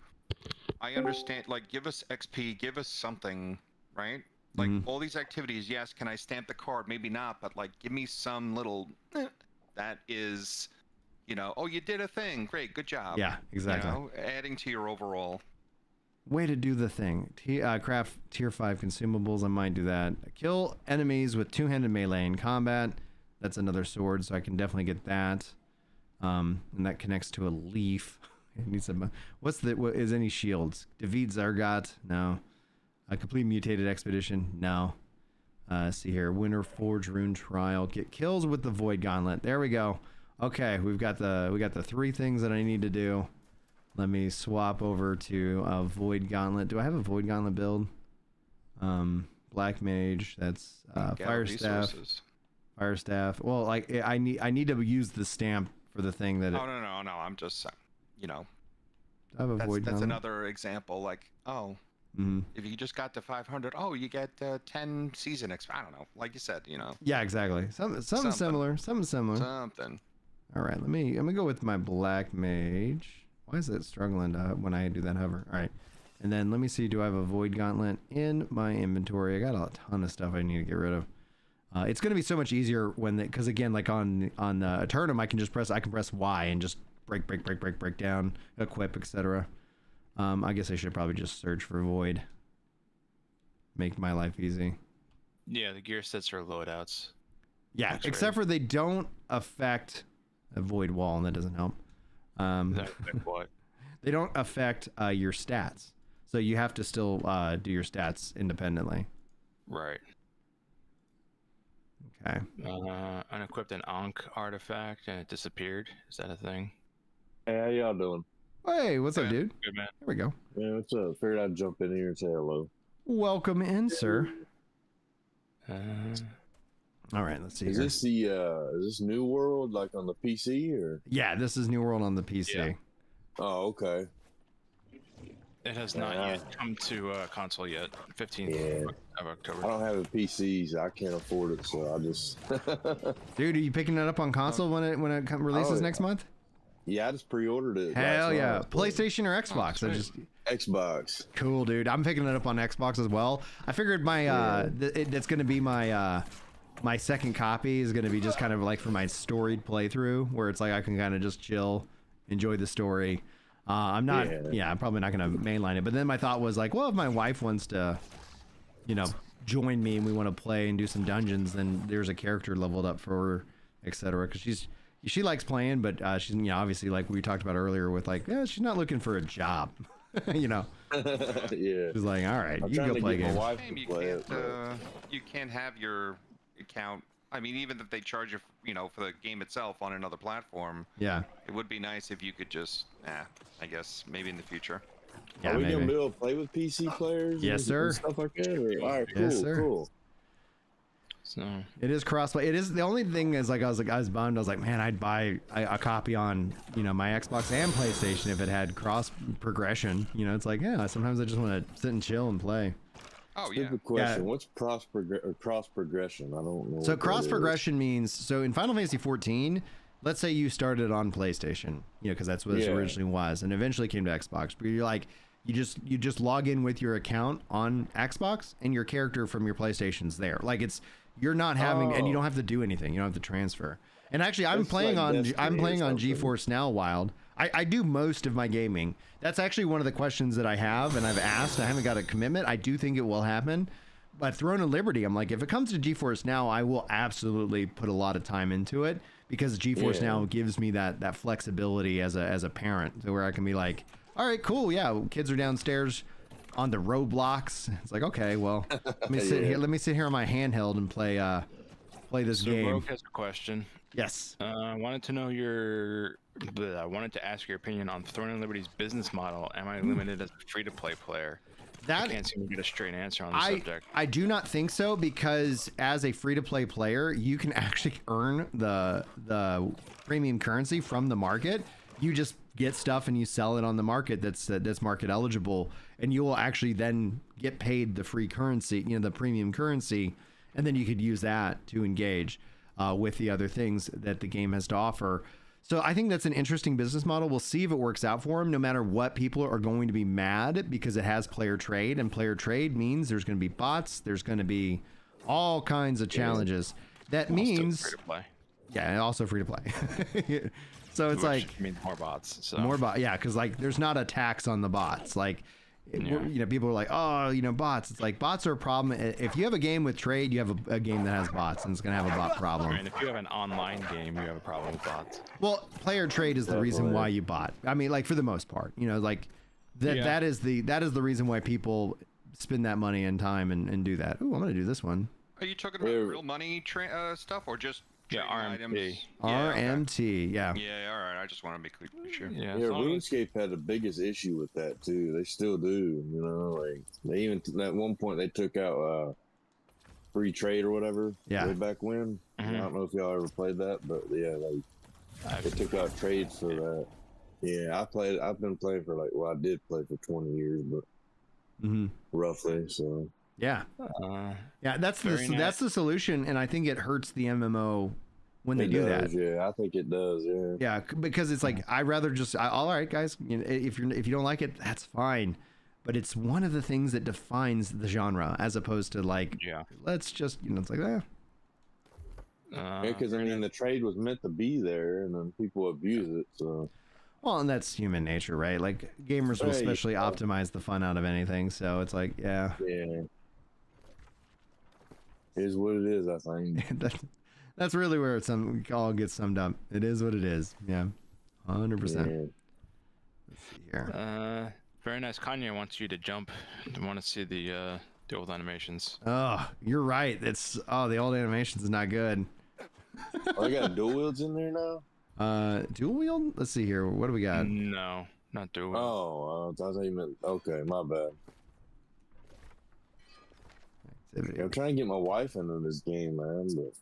I understand, like, give us XP, give us something, right? Like, all these activities, yes, can I stamp the card? Maybe not, but like, give me some little that is, you know, oh, you did a thing, great, good job. Yeah, exactly. You know, adding to your overall. Way to do the thing. Craft tier 5 consumables. I might do that. Kill enemies with two-handed melee in combat. That's another sword, so I can definitely get that. And that connects to a leaf. It needs some. What is any shields? Defeat Zargot? No. A complete mutated expedition? No. See here. Winter Forge Rune Trial. Get kills with the Void Gauntlet. There we go. Okay, we got the 3 things that I need to do. Let me swap over to a Void Gauntlet. Do I have a Void Gauntlet build? Black Mage. That's Fire Staff. Fire Staff. Well, like, I need to use the stamp for the thing that. Oh, no. I'm just, you know. I have a Void Gauntlet. That's another example. Like, oh, if you just got to 500, oh, you get 10 season XP. I don't know. Like you said, you know. Yeah, exactly. Something similar. Something. All right. I'm gonna go with my Black Mage. Why is it struggling when I do that hover? All right. And then let me see, do I have a Void Gauntlet in my inventory? I got a ton of stuff I need to get rid of. It's going to be so much easier because again, like on Aeternum, I can press Y and just break down, equip, etc. I guess I should probably just search for Void. Make my life easy. Yeah, the gear sets are loadouts. Yeah, except for they don't affect a Void Wall, and that doesn't help. What? They don't affect your stats, so you have to still do your stats independently. Right. Okay. Unequipped an Ankh artifact and it disappeared. Is that a thing? Hey, how y'all doing? Hey, what's up, dude? Good, man. Here we go. Yeah, what's up? Figured I'd jump in here and say hello. Welcome in, sir. All right, let's see. Is this New World, like on the PC, or? Yeah, this is New World on the PC. Yeah. Oh, okay. It has not yet come to console yet. 15th of October. I don't have a PC, so I can't afford it, so I just. Dude, are you picking it up on console when it releases next month? Yeah, I just pre-ordered it. Hell yeah! PlayStation or Xbox? Xbox. Cool, dude. I'm picking it up on Xbox as well. I figured my that's gonna be my my second copy is gonna be just kind of like for my storied playthrough, where it's like I can kind of just chill, enjoy the story. I'm probably not gonna mainline it. But then my thought was like, well, if my wife wants to, you know, join me and we want to play and do some dungeons, then there's a character leveled up for her, etc. Because she likes playing, but she's, you know, obviously, like we talked about earlier with like, she's not looking for a job, you know. Yeah. She's like, all right, I'm you can trying go to play get my games. wife Shame to you play can't, it, but you can't have your account. I mean, even if they charge you, for the game itself on another platform, Yeah. it would be nice if you could just, I guess maybe in the future. Yeah, are we maybe. gonna be able to play with PC players? Yes, and, sir. and stuff like that. Or, all right, cool, Yes, sir. cool. So It is crossplay. It is the only thing is like I was bummed. I was like, man, I'd buy a copy on my Xbox and PlayStation if it had cross progression. It's like, yeah, sometimes I just want to sit and chill and play. Oh yeah. Stupid question. What's cross progression? I don't know. So what that cross is. progression means, so in Final Fantasy 14, let's say you started on PlayStation, because that's what it originally was, and eventually came to Xbox. But you're like, you just log in with your account on Xbox, and your character from your PlayStation's there. Like you're not having, and you don't have to do anything. You don't have to transfer. And actually, I'm playing on GeForce Now Wild. I do most of my gaming. That's actually one of the questions that I have, and I've asked. I haven't got a commitment. I do think it will happen. But Throne of Liberty, I'm like, if it comes to GeForce Now, I will absolutely put a lot of time into it, because GeForce Now gives me that flexibility as a parent, to where I can be like, all right, cool, yeah, kids are downstairs on the Roblox. It's like, okay, well, let me sit here. Let me sit here on my handheld and play this game. Rogue has a question. Yes. I wanted to know I wanted to ask your opinion on Throne of Liberty's business model. Am I limited as a free-to-play player? I can't seem to get a straight answer on the subject. I do not think so, because as a free-to-play player, you can actually earn the premium currency from the market. You just get stuff and you sell it on the market that's market eligible, and you will actually then get paid the free currency, the premium currency, and then you could use that to engage with the other things that the game has to offer. So I think that's an interesting business model. We'll see if it works out for them. No matter what, people are going to be mad because it has player trade, and player trade means there's going to be bots. There's going to be all kinds of challenges. That means free to play. Yeah, and also free to play. So it's like means more bots. So. More bots, yeah, because like there's not a tax on the bots. Like, people are like, oh, bots. It's like bots are a problem. If you have a game with trade, you have a game that has bots, and it's gonna have a bot problem. And if you have an online game, you have a problem with bots. Well, player trade is the reason why you bot. I mean, like for the most part, like that is the reason why people spend that money and time and do that. Ooh, I'm gonna do this one. Are you talking about real money stuff, or just RMT? RMT, yeah. Yeah, all right. I just want to be sure. Yeah, RuneScape had the biggest issue with that too. They still do. Like they even at one point they took out free trade or whatever. Yeah. Way back when. I don't know if y'all ever played that, but yeah, like they took out trades for that. Yeah, I've been playing for I did play for 20 years, but roughly. So. Yeah. That's the solution, and I think it hurts the MMO when they do that. Yeah, I think it does. Yeah. Yeah, because it's like I'd rather just all right, guys. If you don't like it, that's fine. But it's one of the things that defines the genre, as opposed to let's just it's like because the trade was meant to be there, and then people abuse it. So. Well, and that's human nature, right? Like gamers will especially optimize the fun out of anything. So it's like, yeah. Is what it is, I think. That's really where it all gets summed up. It is what it is. Yeah, 100%. Let's see here. Very nice. Kanye wants you to jump. I want to see the old animations. Oh, you're right. The old animations is not good. I got dual wields in there now. Dual wield. Let's see here. What do we got? No, not dual wield. Oh, I thought you meant. Okay, my bad. I'm trying to get my wife into this game, man. But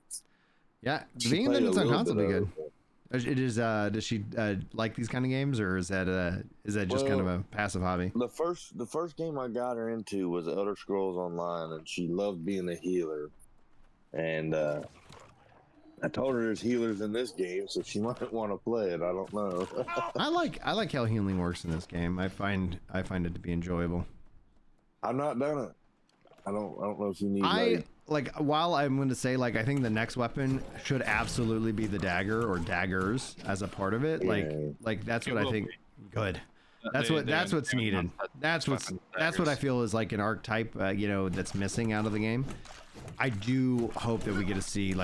yeah, being that it's on console be good. It is. Does she like these kind of games, or is that just kind of a passive hobby? The first game I got her into was Elder Scrolls Online, and she loved being a healer. And I told her there's healers in this game, so she might want to play it. I don't know. I like how healing works in this game. I find it to be enjoyable. I've not done it. I don't know if you need. While I'm going to say I think the next weapon should absolutely be the dagger or daggers as a part of it. Yeah. That's what I think. Good. That's what's needed. That's what I feel is an archetype that's missing out of the game. I do hope that we get to see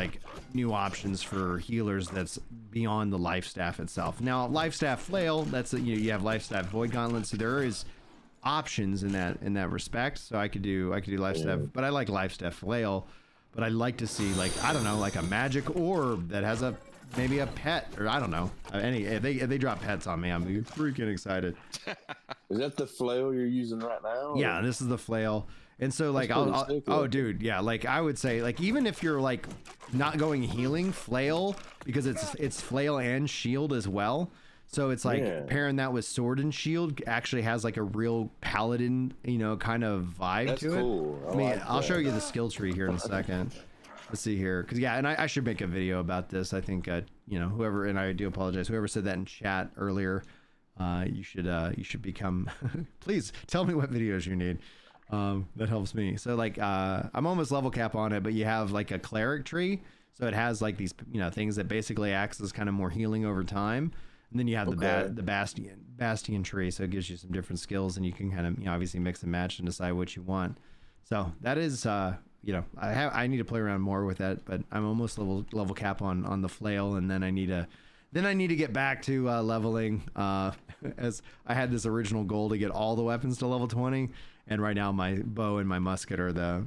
new options for healers that's beyond the life staff itself. Now, life staff flail, that's you have life staff void gauntlets. So there is options in that respect. So I could do life step, but I like life step flail. But I'd like to see, like, I don't know, like a magic orb that has maybe a pet, or I don't know. If they drop pets on me, I'm freaking excited. Is that the flail you're using right now? Yeah, this is the flail. And so like oh dude, yeah, like I would say, like, even if you're like not going healing, flail, because it's flail and shield as well. So it's like pairing that with sword and shield actually has like a real paladin, kind of vibe to cool. it. I mean, I'll show you the skill tree here in a second. Let's see here, because and I should make a video about this. I think whoever, and I do apologize, whoever said that in chat earlier, you should become. Please tell me what videos you need. That helps me. So like I'm almost level cap on it, but you have like a cleric tree, so it has like these things that basically acts as kind of more healing over time. And then you have the bastion tree, so it gives you some different skills, and you can kind of obviously mix and match and decide what you want. So that is I need to play around more with that, but I'm almost level cap on the flail, and then I need to get back to leveling, as I had this original goal to get all the weapons to level 20, and right now my bow and my musket are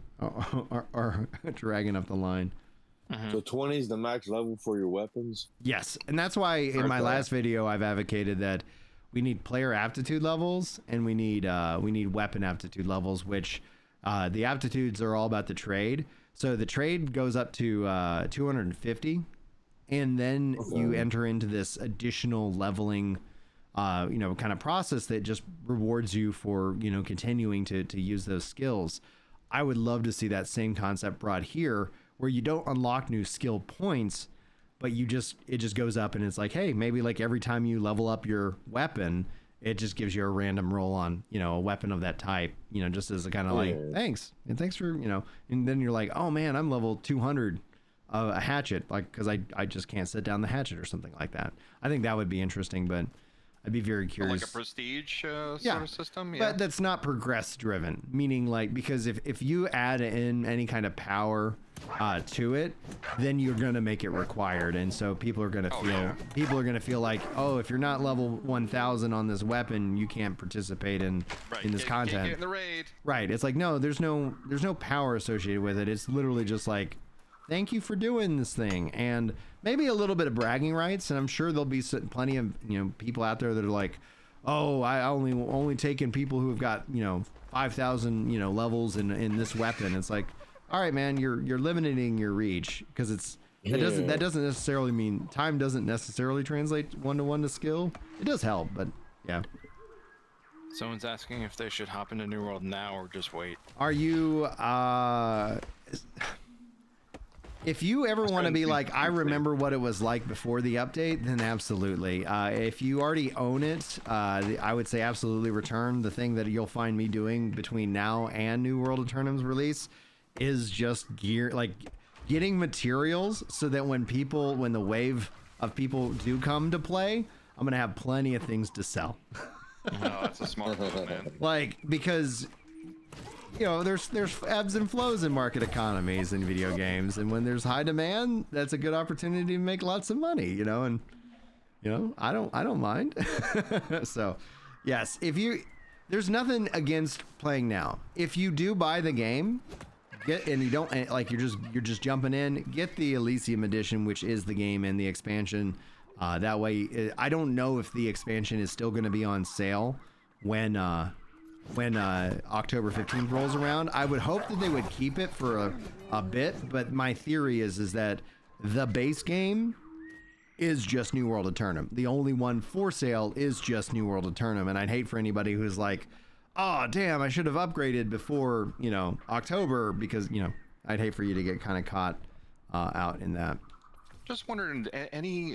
dragging up the line. So 20 is the max level for your weapons? Yes, and that's why in my last video I've advocated that we need player aptitude levels, and we need weapon aptitude levels, which the aptitudes are all about the trade. So the trade goes up to 250, and then you enter into this additional leveling kind of process that just rewards you for continuing to use those skills. I would love to see that same concept brought here, where you don't unlock new skill points, but it just goes up, and it's like, hey, maybe like every time you level up your weapon, it just gives you a random roll on a weapon of that type, just as a kind of like thanks for and then you're like, oh man, I'm level 200 a hatchet, like, because I just can't set down the hatchet or something like that. I think that would be interesting, but I'd be very curious. Like a prestige sort of system? But that's not progress driven, meaning like, because if you add in any kind of power to it, then you're going to make it required. And so people are going to feel like, oh, if you're not level 1000 on this weapon, you can't participate in this content. Can't get in the raid. Right. It's like, no, there's no power associated with it. It's literally just like, thank you for doing this thing, and maybe a little bit of bragging rights. And I'm sure there'll be plenty of people out there that are like, oh, I only taken people who have got 5,000 levels in this weapon. It's like, all right, man, you're limiting your reach, because that doesn't necessarily mean time doesn't necessarily translate 1-to-1 to skill. It does help, but yeah. Someone's asking if they should hop into New World now or just wait. Are you if you ever want to be like, I remember what it was like before the update, then absolutely. If you already own it, I would say absolutely return. The thing that you'll find me doing between now and New World Aeternum's release is just getting materials, so that when the wave of people do come to play, I'm going to have plenty of things to sell. No, that's a smart move, man. Like, because there's ebbs and flows in market economies in video games, and when there's high demand, that's a good opportunity to make lots of money, and I don't mind. So yes, there's nothing against playing now. If you do buy the game, you don't like, you're just jumping in, get the Elysium edition, which is the game and the expansion. That way, I don't know if the expansion is still going to be on sale when October 15th rolls around. I would hope that they would keep it for a bit, but my theory is that the base game is just New World Aeternum. The only one for sale is just New World Aeternum, and I'd hate for anybody who's like, oh damn, I should have upgraded before October, because I'd hate for you to get kind of caught out in that. Just wondering,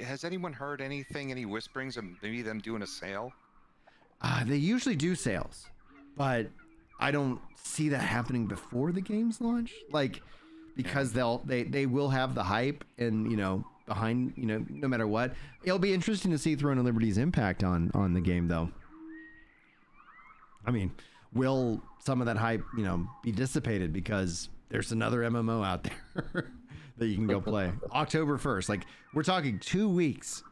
has anyone heard anything, any whisperings of maybe them doing a sale? They usually do sales, but I don't see that happening before the game's launch. Like, because they will have the hype and behind no matter what. It'll be interesting to see Throne of Liberty's impact on the game, though. I mean, will some of that hype be dissipated because there's another MMO out there that you can go play October 1st? Like, we're talking 2 weeks.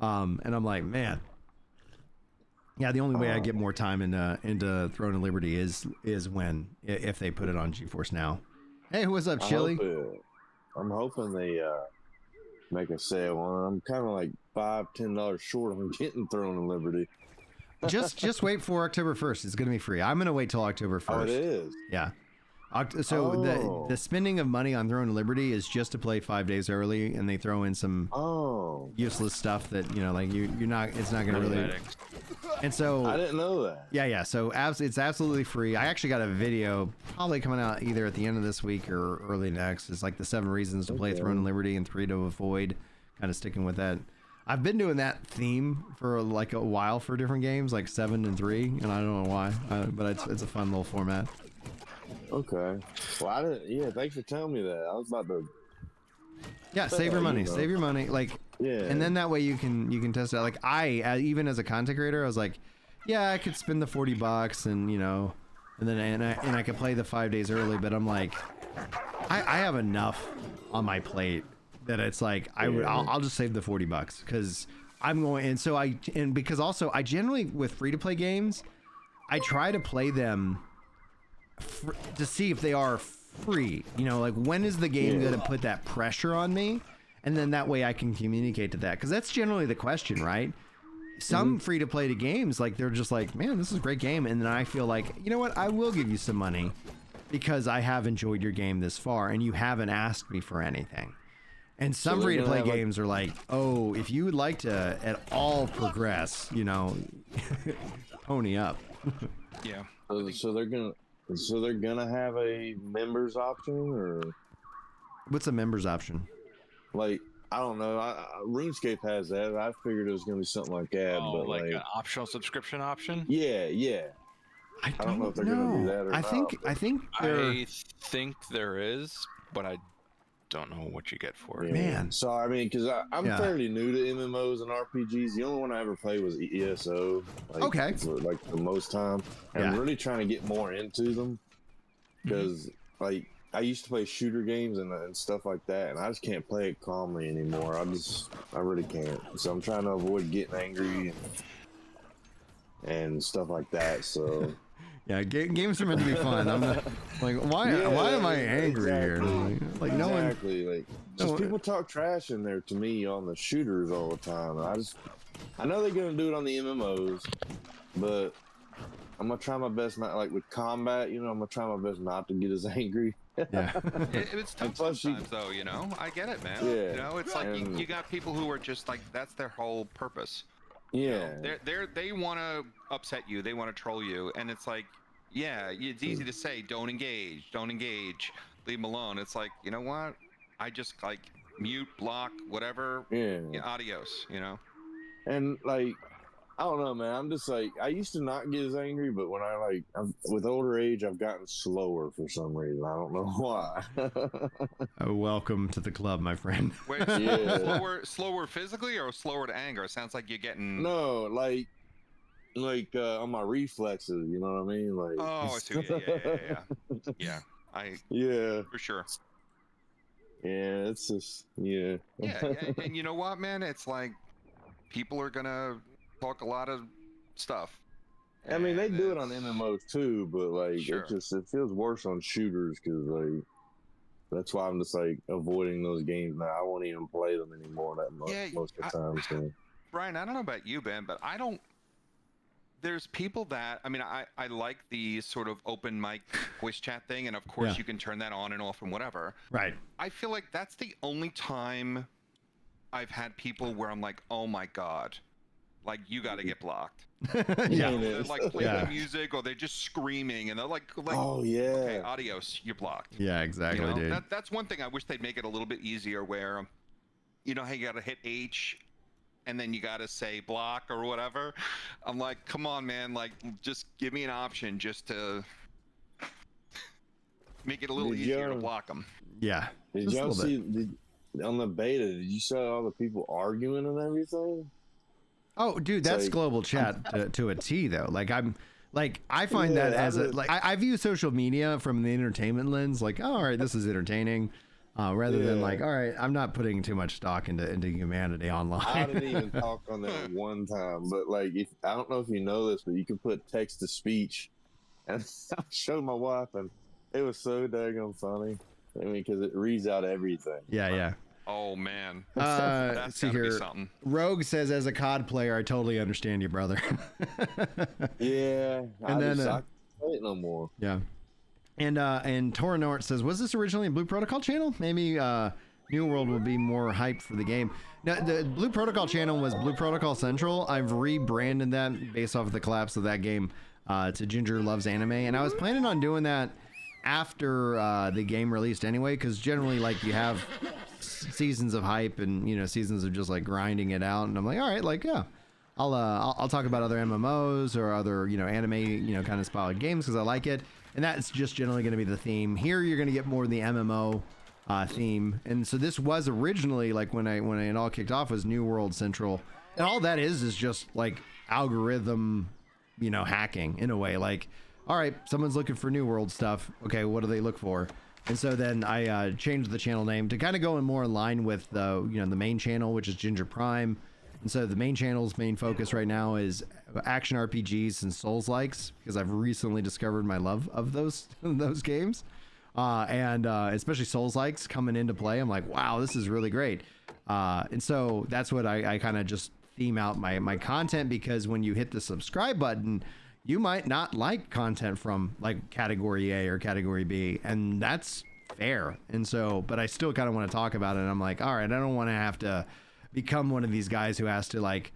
And I'm like, man, Yeah, the only way I get more time into Throne of Liberty is when if they put it on GeForce Now. Hey, what's up, Chili? I'm hoping they make a sale on. I'm kind of like $5-10 short on getting Throne of Liberty. just wait for October 1st. It's going to be free. I'm going to wait till October 1st. Oh, it is. Yeah. So the spending of money on Throne of Liberty is just to play 5 days early, and they throw in some useless stuff that like you're not. It's not going to really. And so I didn't know that. Yeah. So it's absolutely free. I actually got a video probably coming out either at the end of this week or early next. It's like the 7 reasons to play Throne of Liberty and 3 to avoid. Kind of sticking with that. I've been doing that theme for like a while for different games, like 7 and 3, and I don't know why, but it's a fun little format. Okay. Well, I didn't. Yeah, thanks for telling me that. I was about to. Yeah, save your money. Save your money. Like, yeah. And then that way you can test it out. Like even as a content creator, I was like, yeah, I could spend the $40 and and I could play the 5 days early. But I'm like, I have enough on my plate that it's like I'll just save the $40 because I'm going. And because also I generally with free to play games, I try to play them to see if they are free, like when is the game going to put that pressure on me, and then that way I can communicate to that, because that's generally the question, right? Some free to play games, like they're just like, man, this is a great game, and then I feel like, you know what, I will give you some money because I have enjoyed your game this far and you haven't asked me for anything. And some free to play games are like, oh, if you would like to at all progress, pony up. Yeah. So they're gonna have a members option, or what's a members option? Like, I don't know. RuneScape has that. I figured it was gonna be something like that. Oh, but like an optional subscription option? Yeah. I don't know if they're gonna do that or not. I think there is, but I don't know what you get for it. Man. So I mean, because I'm fairly new to MMOs and RPGs. The only one I ever played was ESO. For like the most time, and I'm really trying to get more into them because like I used to play shooter games and stuff like that, and I just can't play it calmly anymore. I really can't. So I'm trying to avoid getting angry and stuff like that. So. Yeah, games are meant to be fun. I'm not like why am I angry here? Like no one. Like people talk trash in there to me on the shooters all the time. I know they're gonna do it on the MMOs, but I'm gonna try my best not like with combat. I'm gonna try my best not to get as angry. Yeah, it's tough sometimes though. I get it, man. Yeah, it's like you got people who are just like that's their whole purpose. Yeah, they want to upset you. They want to troll you, and it's like, yeah, it's easy to say, don't engage, leave them alone. It's like, you know what? I just like mute, block, whatever. Yeah, adios. And like, I don't know, man. I'm just like, I used to not get as angry, but when with older age, I've gotten slower for some reason. I don't know why. Welcome to the club, my friend. Wait, slower physically or slower to anger? It sounds like you're getting no, like on my reflexes. You know what I mean? Like, I see. Yeah, for sure. Yeah, it's just yeah, and you know what, man? It's like people are gonna talk a lot of stuff. I mean, they do it on MMOs too, but like it feels worse on shooters because like that's why I'm just like avoiding those games now. I won't even play them anymore that much most of the time. So. Brian, I don't know about you, Ben, but I don't. There's people that I like the sort of open mic voice chat thing, and of course you can turn that on and off and whatever. Right. I feel like that's the only time I've had people where I'm like, oh my god. Like, you got to get blocked. They're like playing the music, or they're just screaming, and they're like, oh yeah, okay, adios, you're blocked. Yeah, exactly, dude. That's one thing I wish they'd make it a little bit easier, where, how you got to hit H, and then you got to say block or whatever. I'm like, come on, man, like, just give me an option just to make it a little easier to block them. Yeah. Did y'all see on the beta? Did you see all the people arguing and everything? Oh, dude, that's like, global chat to a T, though. Like, I find that as I view social media from the entertainment lens. Like, oh, all right, this is entertaining. rather than like, all right, I'm not putting too much stock into humanity online. I didn't even talk on that one time, but like, I don't know if you know this, but you can put text to speech, and I showed my wife, and it was so daggone funny. I mean, because it reads out everything. Yeah. Oh man, that's gotta be something. Rogue says, as a COD player, I totally understand you, brother. Yeah, and I then can't play it no more. Yeah, and Toranort says, was this originally a Blue Protocol channel? Maybe New World will be more hyped for the game. Now, the Blue Protocol channel was Blue Protocol Central. I've rebranded that based off of the collapse of that game to Ginger Loves Anime, and I was planning on doing that after the game released anyway, because generally, like, you have seasons of hype and, you know, seasons of just like grinding it out, and I'm like, all right, like, yeah, I'll talk about other MMOs or other, you know, anime, you know, kind of spotlight games because I like it, and that's just generally going to be the theme. Here you're going to get more of the MMO theme, and so this was originally, like, when it all kicked off, was New World Central, and all that is just like algorithm, you know, hacking in a way. Like, all right, someone's looking for New World stuff. Okay, what do they look for? And so then I changed the channel name to kind of go in more in line with the, you know, the main channel, which is Ginger Prime. And so the main channel's main focus right now is action RPGs and Souls-likes, because I've recently discovered my love of those games, and especially Souls-likes coming into play. I'm like, wow, this is really great. And so that's what I kind of just theme out my content, because when you hit the subscribe button, you might not like content from like category A or category B, and that's fair. And so, but I still kind of want to talk about it. And I'm like, all right, I don't want to have to become one of these guys who has to like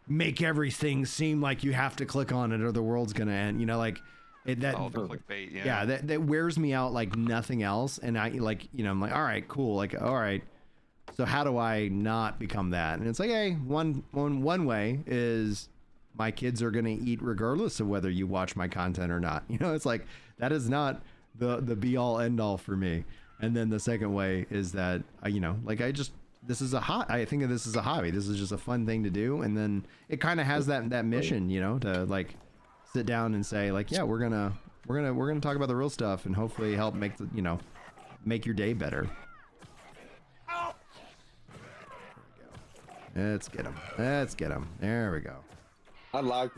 make everything seem like you have to click on it or the world's gonna end. You know, like the clickbait. Yeah, that wears me out like nothing else. And I, like, you know, I'm like, all right, cool. Like, all right, so how do I not become that? And it's like, hey, one way is my kids are going to eat regardless of whether you watch my content or not. You know, it's like, that is not the be all end all for me. And then the second way is that, you know, like, I think of this as a hobby. This is just a fun thing to do. And then it kind of has that mission, you know, to like sit down and say like, yeah, we're going to talk about the real stuff and hopefully help make make your day better. Let's get him. There we go. I'd like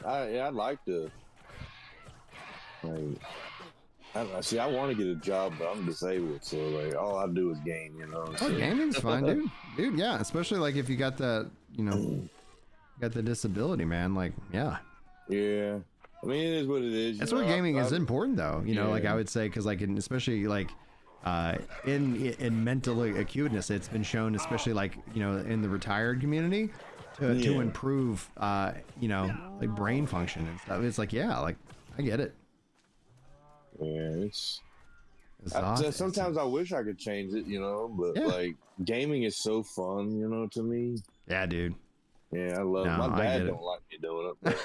to. Like, I want to get a job, but I'm disabled, so like all I do is game. You know. Oh, gaming's fun, dude. Yeah, especially like if you got the, you know, got the disability, man. Like, yeah. Yeah. I mean, it is what it is. That's where gaming is important, though. You know, like I would say, because like especially like in mental acuteness, it's been shown, especially like, you know, in the retired community, to improve, you know, like brain function and stuff. It's like, yeah, like I get it. Yeah, sometimes I wish I could change it, you know, but like gaming is so fun, you know, to me. Yeah, dude. Yeah, I love it. My dad don't like me doing it. But,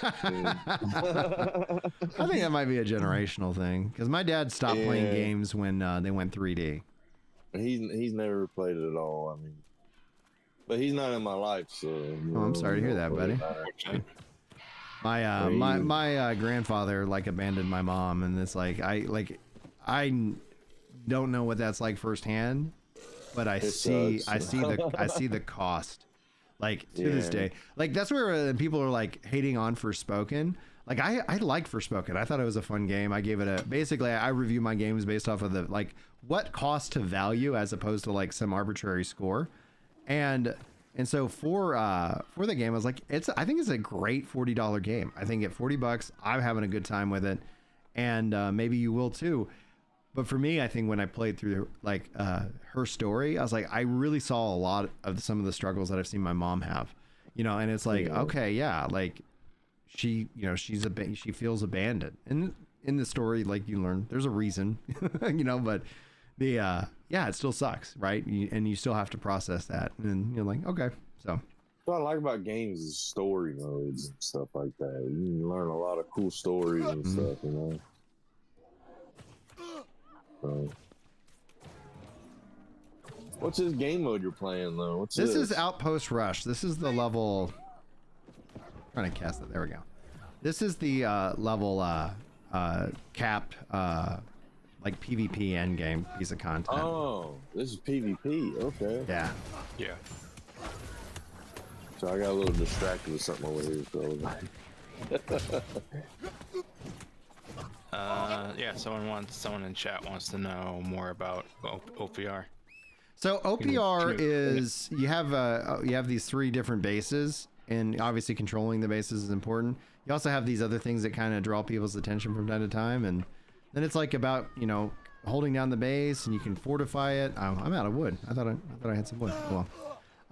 I think that might be a generational thing, because my dad stopped playing games when they went 3D. He's never played it at all. I mean, but he's not in my life, so. I'm sorry to hear that, buddy. My grandfather like abandoned my mom, and it's like I don't know what that's like firsthand, but I see the cost. Like to this day, like that's where people are like hating on Forspoken. Like I liked Forspoken. I thought it was a fun game. I gave it basically I review my games based off of the like what cost to value as opposed to like some arbitrary score. And so for the game, I was like, I think it's a great $40 game. I think at $40, I'm having a good time with it, and maybe you will too. But for me, I think when I played through like her story, I was like, I really saw a lot of some of the struggles that I've seen my mom have, you know. And it's like, okay, yeah, like she feels abandoned, and in the story, like you learn, there's a reason, you know. But it still sucks, right? And you still have to process that, and you're like, okay, so. What I like about games is story modes and stuff like that. You can learn a lot of cool stories and stuff, you know. So. What's this game mode you're playing though? This is Outpost Rush. This is the level. I'm trying to cast it. There we go. This is the level capped like PvP endgame piece of content. Oh, this is PvP. Okay. Yeah. Yeah. So I got a little distracted with something over here. Yeah. Someone in chat wants to know more about OPR. So OPR is you have these 3 different bases, and obviously controlling the bases is important. You also have these other things that kind of draw people's attention from time to time, and then it's like about, you know, holding down the base, and you can fortify it. Oh, I'm out of wood. I thought I had some wood. Well,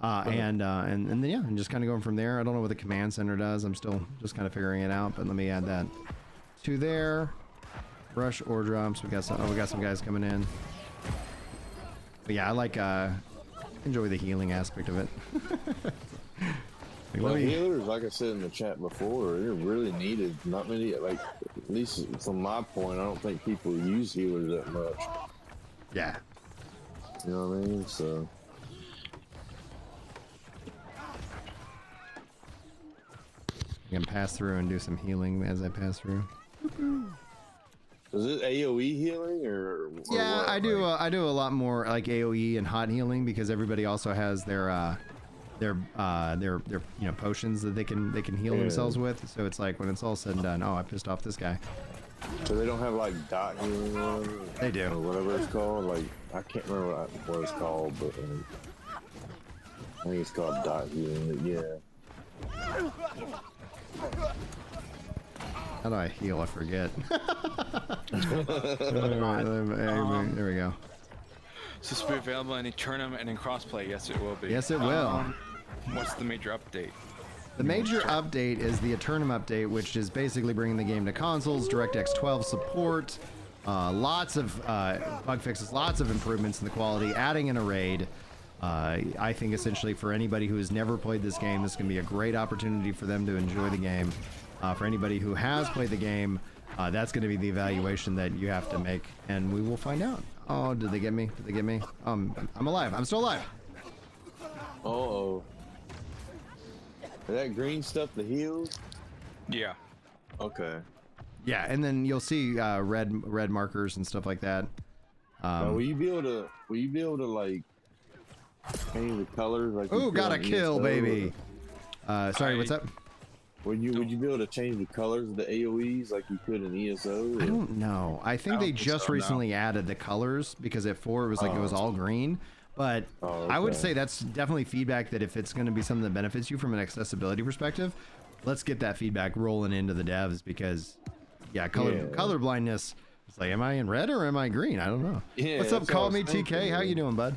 and then yeah, and just kind of going from there. I don't know what the command center does. I'm still just kind of figuring it out, but let me add that to there. Rush ore drops. We got some guys coming in. But yeah, I like enjoy the healing aspect of it. Well, healers, like I said in the chat before, they're really needed. Not many, like, at least from my point, I don't think people use healers that much. Yeah. You know what I mean? So. I can pass through and do some healing as I pass through. Is it AOE healing or yeah, what? I do a lot more like AOE and hot healing because everybody also has their you know, potions that they can heal themselves with. So it's like when it's all said and done, oh, I pissed off this guy. So they don't have like dot healing or whatever? They do. Or whatever it's called. Like I can't remember what it's called, but I think it's called dot healing. Yeah. How do I heal? I forget. There we go. So this will be available in Aeternum and in crossplay. Yes, it will be. Yes, it will. What's the major update? The major update is the Aeternum update, which is basically bringing the game to consoles, DirectX 12 support, lots of bug fixes, lots of improvements in the quality, adding in a raid. I think essentially for anybody who has never played this game, this is going to be a great opportunity for them to enjoy the game. For anybody who has played the game, that's going to be the evaluation that you have to make, and we will find out. Oh, did they get me? Did they get me? I'm alive. I'm still alive. Uh-oh. Is that green stuff the heal? Yeah. Okay. Yeah, and then you'll see red markers and stuff like that. Now, will you be able to like change the colors? Like ooh, got a kill, baby. Sorry, what's up? Would you be able to change the colors of the AoEs like you could in ESO? Or? I don't know. I think they just recently added the colors because at 4 it was like it was all green. But I would say that's definitely feedback that if it's going to be something that benefits you from an accessibility perspective, let's get that feedback rolling into the devs because, yeah, color blindness. It's like, am I in red or am I green? I don't know. Yeah, what's up, Call Me TK? How you doing, bud?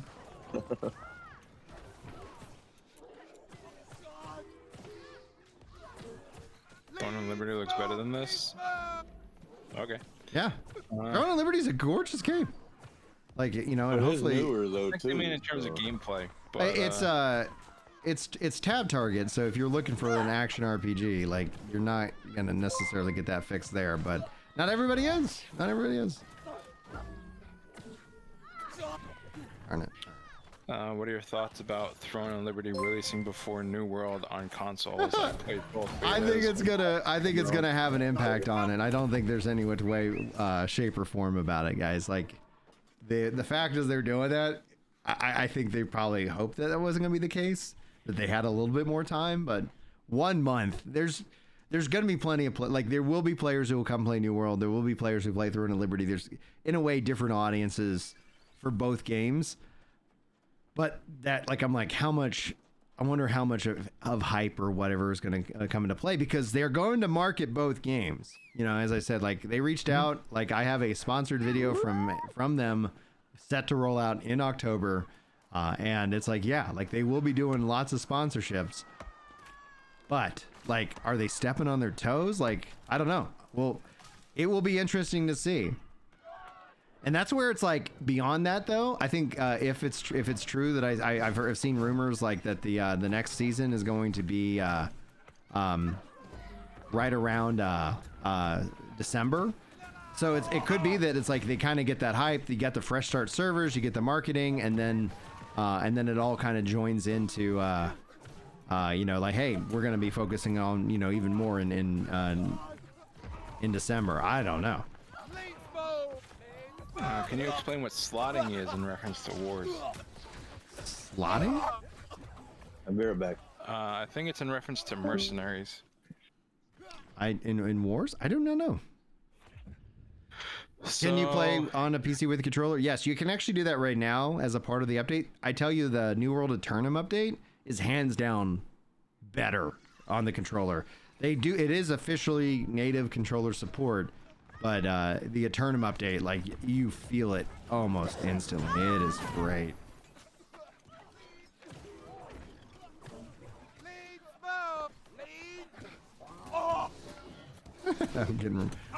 Throne of Liberty looks better than this. Okay. Yeah. Throne of Liberty is a gorgeous game. Like, you know, and hopefully newer, though, too, I mean, in terms of gameplay, but it's tab target. So if you're looking for an action RPG, like you're not gonna necessarily get that fixed there. But not everybody is. Not everybody is. Darn it. What are your thoughts about Throne of Liberty releasing before New World on consoles? I played both. I think it's gonna have an impact on it. I don't think there's any which way, shape or form about it, guys. Like the fact is they're doing that. I think they probably hoped that wasn't gonna be the case. That they had a little bit more time, but 1 month. There's gonna be plenty of like there will be players who will come play New World. There will be players who play Throne of Liberty. There's in a way different audiences for both games. But that, like, I'm like, how much, I wonder how much of hype or whatever is going to come into play because they're going to market both games. You know, as I said, like, they reached out, like, I have a sponsored video from them set to roll out in October. And it's like, yeah, like, they will be doing lots of sponsorships. But, like, are they stepping on their toes? Like, I don't know. Well, it will be interesting to see. And that's where it's like beyond that, though. I think if it's true that I've seen rumors like that the next season is going to be right around December. So it could be that it's like they kind of get that hype. You get the fresh start servers, you get the marketing, and then it all kind of joins into you know, like, hey, we're going to be focusing on, you know, even more in December. I don't know. Can you explain what slotting is in reference to wars? Slotting? I'll be right back. I think it's in reference to mercenaries. In wars? I do not know. So, Can you play on a PC with a controller? Yes, you can actually do that right now as a part of the update. I tell you, the New World Aeternum update is hands down better on the controller. It is officially native controller support, but the Aeternum update, like, you feel it almost instantly. It is great.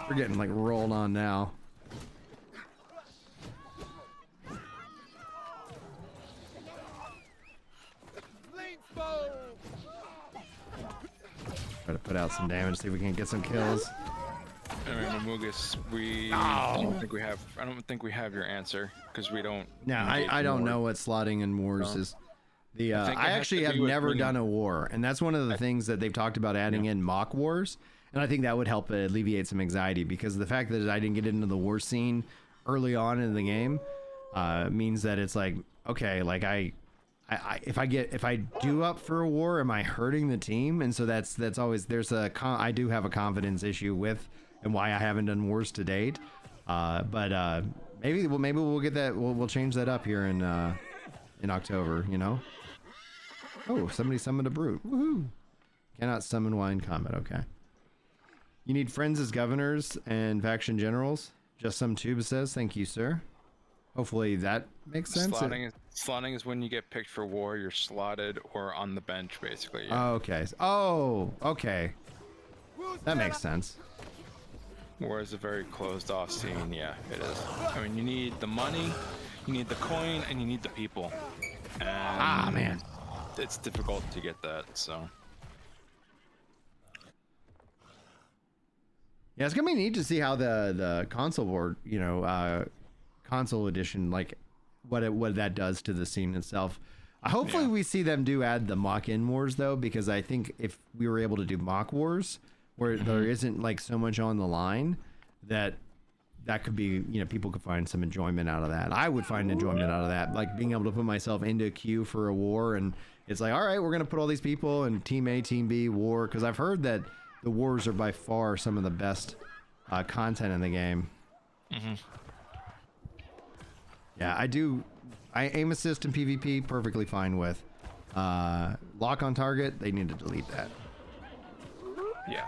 We're getting like rolled on now. Try to put out some damage, see if we can get some kills. I mean, Amogus, I don't think we have your answer because we don't. No, I don't know what slotting in wars is. I actually have never done a war, and that's one of the things that they've talked about adding in mock wars, and I think that would help alleviate some anxiety, because the fact that I didn't get into the war scene early on in the game means that it's like, okay, like if I do up for a war, am I hurting the team? And so that's always, I do have a confidence issue with and why I haven't done wars to date, but maybe we'll get that, we'll change that up here in October, you know. Oh, somebody summoned a brute. Woohoo! Cannot summon while in combat. Okay. You need friends as governors and faction generals. Just some tube says. Thank you, sir. Hopefully that makes sense. Slotting is when you get picked for war. You're slotted or on the bench, basically. Yeah. Oh, okay. Oh, okay. That makes sense. War is a very closed-off scene. Yeah, it is. I mean, you need the money, you need the coin, and you need the people. And man, it's difficult to get that. So. Yeah, it's gonna be neat to see how the console board, console edition, like what that does to the scene itself. Hopefully we see them add the mock-in wars though, because I think if we were able to do mock wars where there isn't like so much on the line, that could be, people could find some enjoyment out of that. I would find enjoyment out of that, like being able to put myself into a queue for a war, and it's like, all right, we're gonna put all these people in Team A, Team B, war, because I've heard that the wars are by far some of the best content in the game. Yeah, I aim assist in PvP perfectly fine with. Lock on target, they need to delete that. Yeah.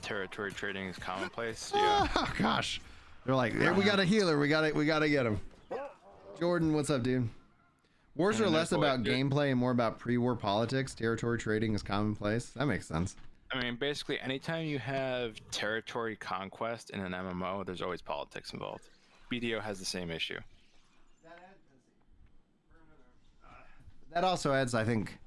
Territory trading is commonplace. Yeah. Oh, gosh. They're like, there, we got a healer. We gotta get him. Jordan, what's up, dude? Wars are less about gameplay and more about pre-war politics. Territory trading is commonplace. That makes sense. I mean, basically, anytime you have territory conquest in an MMO, there's always politics involved. BDO has the same issue. That also adds, I think,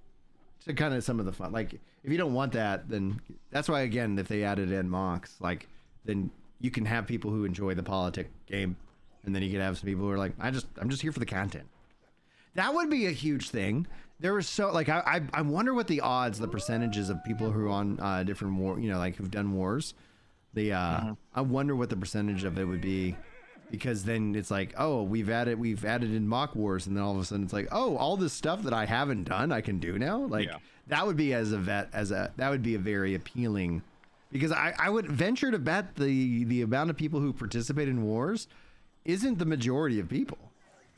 to kind of some of the fun. Like, if you don't want that, then that's why, again, if they added in mocks, like, then you can have people who enjoy the politic game, and then you can have some people who are like, I'm just here for the content. That would be a huge thing. There was so, like, I wonder what the odds, the percentages of people who are on different war, like who've done wars. I wonder what the percentage of it would be, because then it's like, oh, we've added in mock wars, and then all of a sudden it's like, oh, all this stuff that I haven't done, I can do now. Like, that would be that would be a very appealing, because I would venture to bet the amount of people who participate in wars isn't the majority of people.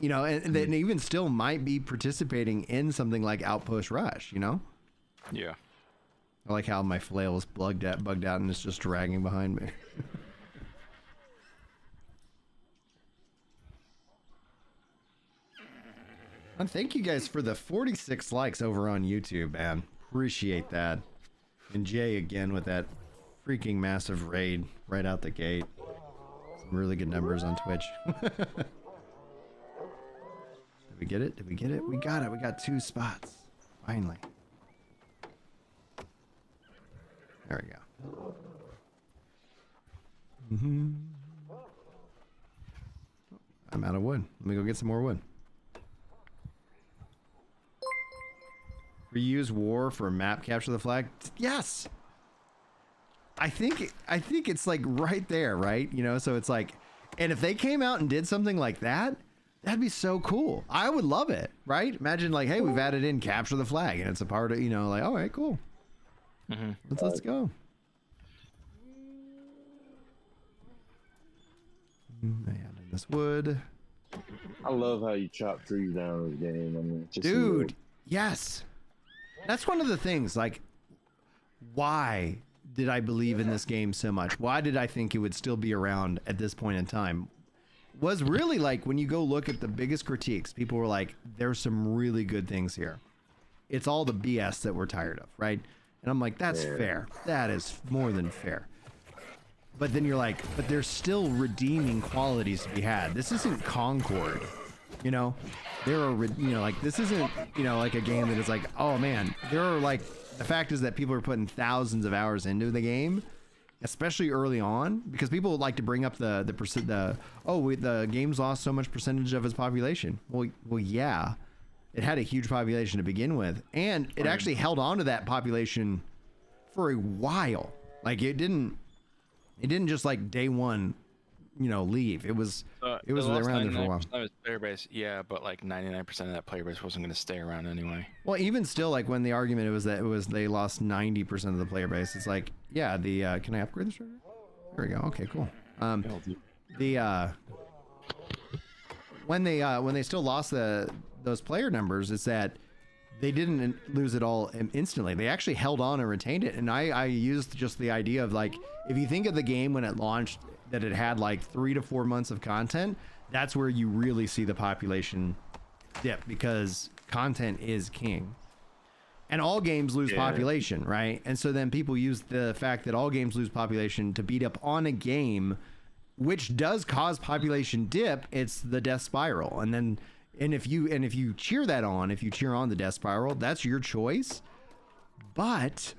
And then even still might be participating in something like Outpost Rush, Yeah. I like how my flail is bugged out and it's just dragging behind me. And thank you guys for the 46 likes over on YouTube, man. Appreciate that. And Jay again with that freaking massive raid right out the gate. Some really good numbers on Twitch. Did we get it? Did we get it? We got it. We got 2 spots. Finally. There we go. I'm out of wood. Let me go get some more wood. Reuse war for map capture the flag? Yes! I think it's like right there, right? You know, so it's like, and if they came out and did something like that, that'd be so cool. I would love it, right? Imagine like, hey, we've added in capture the flag, and it's a part of, you know, like, all right, cool. Let's go. I added this wood. I love how you chop trees down in this game. I mean, just Dude, yes. That's one of the things, like, why did I believe in this game so much? Why did I think it would still be around at this point in time? Was really like, when you go look at the biggest critiques, people were like, there's some really good things here. It's all the BS that we're tired of, right? And I'm like, that's fair. That is more than fair. But then you're like, but there's still redeeming qualities to be had. This isn't Concord, you know? There are, you know, like, this isn't, you know, like a game that is like, oh man, there are like, the fact is that people are putting thousands of hours into the game, especially early on, because people like to bring up the game's lost so much percentage of its population. Well, yeah, it had a huge population to begin with, and it actually held on to that population for a while. Like, it didn't just like day one, you know, leave. It was around there for a while. Of its player base, yeah, but like 99% of that player base wasn't going to stay around anyway. Well, even still, like when the argument was that they lost 90% of the player base, it's like, yeah, can I upgrade the trigger? There we go. Okay, cool. When they still lost those player numbers, it's that they didn't lose it all instantly. They actually held on and retained it. And I used just the idea of like, if you think of the game when it launched, that it had like 3 to 4 months of content, that's where you really see the population dip, because content is king. And all games lose population, right? And so then people use the fact that all games lose population to beat up on a game, which does cause population dip. It's the death spiral. And if you cheer that on, if you cheer on the death spiral, that's your choice. But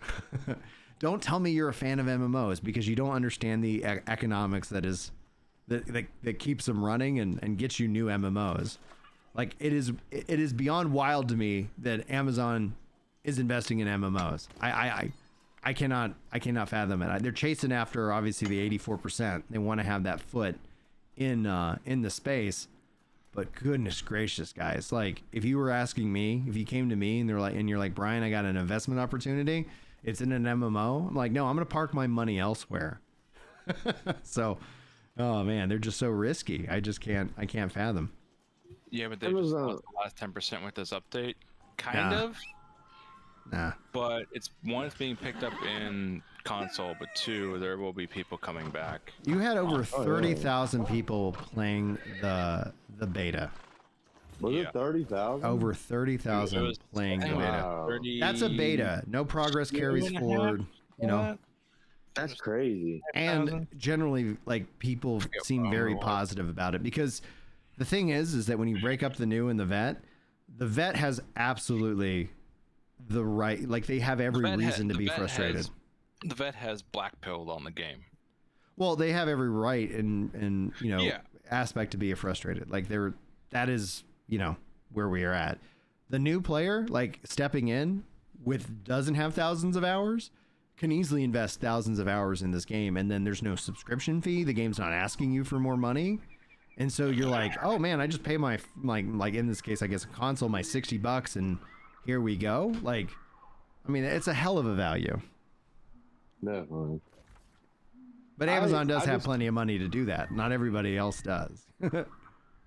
don't tell me you're a fan of MMOs, because you don't understand the economics that keeps them running and gets you new MMOs. Like, it is beyond wild to me that Amazon is investing in MMOs. I cannot fathom it. They're chasing after, obviously, the 84%. They want to have that foot in the space. But goodness gracious, guys, like, if you were asking me, if you came to me and you're like, Brian, I got an investment opportunity, it's in an MMO. I'm like, no, I'm going to park my money elsewhere. So, oh man, they're just so risky. I can't fathom. Yeah, but they just lost the last 10% with this update. Kind of. Nah. But it's being picked up in console, but 2, there will be people coming back. You had over 30,000 people playing the beta. Was it 30,000? Over 30,000 playing the beta. 30... That's a beta. No progress carries forward. You know. That's crazy. And generally, like, people seem very positive about it, because the thing is that when you break up the new and the vet has absolutely the right, like, they have every reason to be frustrated. The vet has black-pilled on the game. Well, they have every right and you know, aspect to be frustrated. Like, that is, you know, where we are at. The new player, like, stepping in doesn't have thousands of hours, can easily invest thousands of hours in this game, and then there's no subscription fee. The game's not asking you for more money. And so you're like, oh man, I just pay my, like in this case, I guess a console, my $60, and here we go. Like, I mean, it's a hell of a value. Definitely. But Amazon does have plenty of money to do that. Not everybody else does.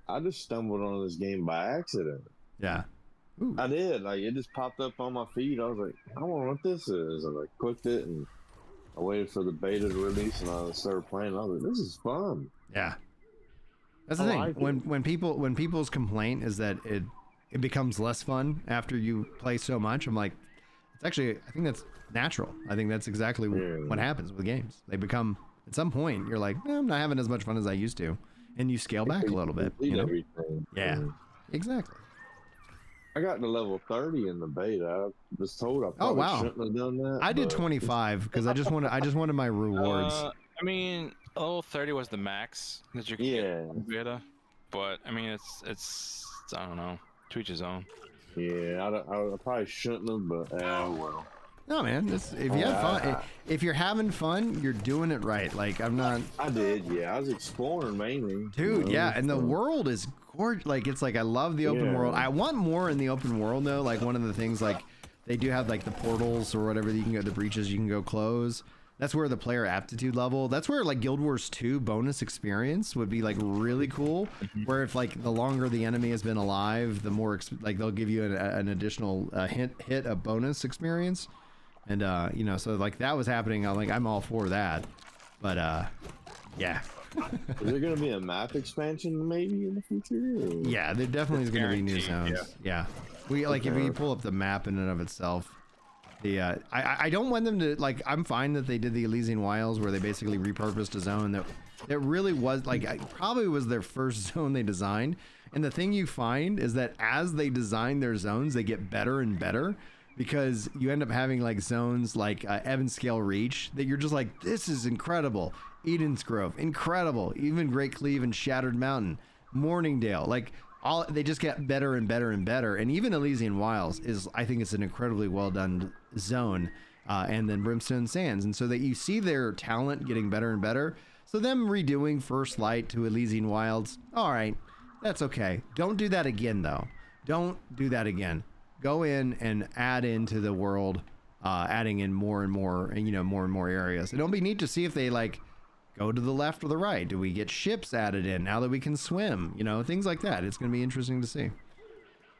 I just stumbled on this game by accident. Yeah. Ooh. I did. Like, it just popped up on my feed. I was like, I don't know what this is. And I clicked it, and I waited for the beta to release, and I started playing. I was like, this is fun. Yeah. That's the thing. Like when people's complaint is that it becomes less fun after you play so much, I'm like, it's actually, I think that's natural. I think that's exactly what happens with games. They become, at some point, you're like, I'm not having as much fun as I used to, and you scale back a little bit. You know? Everything. Yeah, exactly. I got to level 30 in the beta. I was told I probably shouldn't have done that. I did 25 because I just wanted my rewards. I mean, level 30 was the max that you could get in beta, but I mean, it's I don't know, to each his own. Yeah, I probably shouldn't have, but well. No, man. If you have fun, if you're having fun, you're doing it right. Like I'm not. I did, yeah. I was exploring mainly. Dude, yeah, and the world is gorgeous. Like it's like I love the open world. I want more in the open world though. Like one of the things, like they do have like the portals or whatever that you can go, the breaches you can go close. That's where the player aptitude level. That's where like Guild Wars 2 bonus experience would be like really cool. Where if like the longer the enemy has been alive, the more like they'll give you an additional hit of bonus experience. And you know, so like that was happening. I'm all for that. But yeah. Is there going to be a map expansion maybe in the future? Or? Yeah, there definitely is going to be new zones. Yeah. We like if we pull up the map in and of itself. The I don't want them to like. I'm fine that they did the Elysian Wilds where they basically repurposed a zone that really was like probably was their first zone they designed. And the thing you find is that as they design their zones, they get better and better because you end up having like zones like Evanscale Reach that you're just like, this is incredible. Eden's Grove, incredible. Even Great Cleave and Shattered Mountain, Morningdale, like. They just get better and better and better, and even Elysian Wilds is, I think, it's an incredibly well done zone, and then Brimstone Sands, and so that you see their talent getting better and better. So them redoing First Light to Elysian Wilds, all right, that's okay. Don't do that again, though. Don't do that again. Go in and add into the world, adding in more and more, and more and more areas. It'll be neat to see if they like. Go to the left or the right. Do we get ships added in now that we can swim? Things like that. It's going to be interesting to see.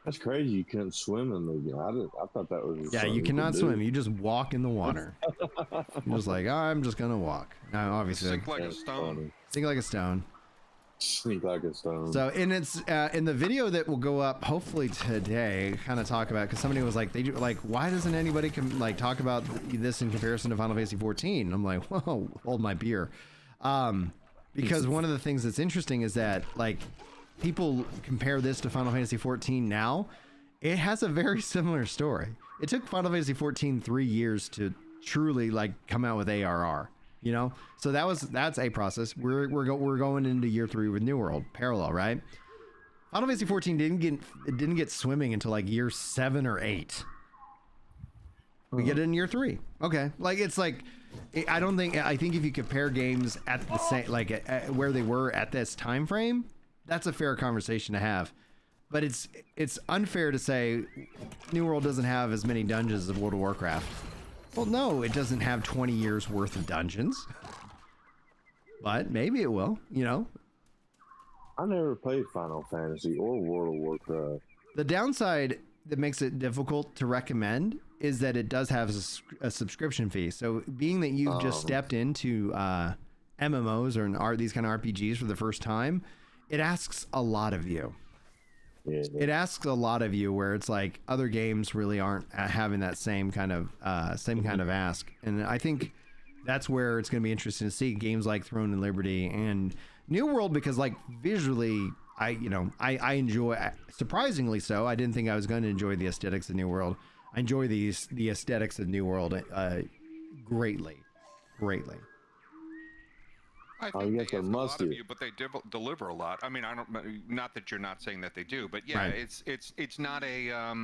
That's crazy. You couldn't swim in the game. I thought that was. Yeah, you cannot swim. You just walk in the water. You're just like, I'm just going to walk. Now, obviously. Sink like a stone. Sink like a stone. Sink like a stone. So, in the video that will go up hopefully today, kind of talk about, because somebody was like, why doesn't anybody talk about this in comparison to Final Fantasy 14? I'm like, whoa, hold my beer. Because one of the things that's interesting is that like people compare this to Final Fantasy 14 now. It has a very similar story. It took Final Fantasy 14 3 years to truly like come out with ARR, so that's a process. We're going into year 3 with New World parallel, right? Final Fantasy 14 didn't get swimming until like year 7 or 8. We get it in year 3. Okay. Like, it's like, I think if you compare games at the same, like where they were at this time frame, that's a fair conversation to have. But it's unfair to say New World doesn't have as many dungeons as World of Warcraft. Well, no, it doesn't have 20 years worth of dungeons. But maybe it will, I never played Final Fantasy or World of Warcraft. The downside that makes it difficult to recommend is that it does have a subscription fee. So being that you've just stepped into MMOs or these kind of RPGs for the first time, it asks a lot of you. Yeah. It asks a lot of you where it's like other games really aren't having that same kind of ask. And I think that's where it's going to be interesting to see games like Throne and Liberty and New World, because like visually, I enjoy, surprisingly so. I didn't think I was going to enjoy the aesthetics of New World. I enjoy the aesthetics of New World greatly. I think they ask a lot of you, but they deliver a lot. I mean, not that you're not saying that they do, but yeah, right. It's not a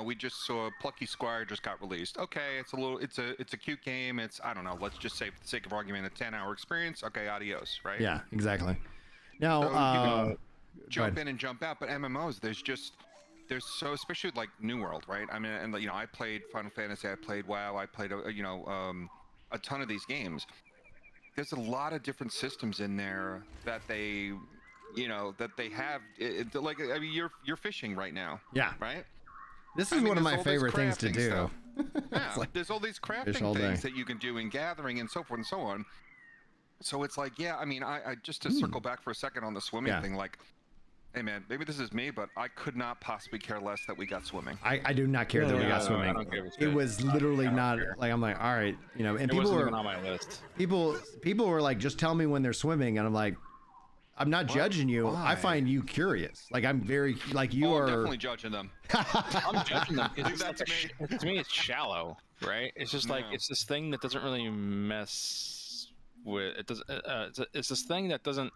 we just saw Plucky Squire just got released. Okay, it's a cute game. It's, I don't know, let's just say for the sake of argument, a 10-hour experience. Okay, adios, right? Yeah, exactly. Now, so, you can jump in and jump out, but MMOs, there's so, especially like New World, right? I mean, and I played Final Fantasy, I played WoW, I played a ton of these games. There's a lot of different systems in there that they have. Like, I mean, you're fishing right now. Yeah. Right. This is one of my favorite things to do. Yeah. Like, there's all these crafting things that you can do in gathering and so forth and so on. So it's like, yeah, I mean, I just to circle back for a second on the swimming thing, like, hey man, maybe this is me, but I could not possibly care less that we got swimming. I do not care that we got swimming. It was literally not like, I'm like, all right, and people were on my list. People were like, just tell me when they're swimming, and I'm like, I'm not judging you. Why? I find you curious. Like, I'm very like you are. I'm definitely judging them. I'm judging them. To me, it's shallow, right? It's just like it's this thing that doesn't really mess with. It does. It's this thing that doesn't.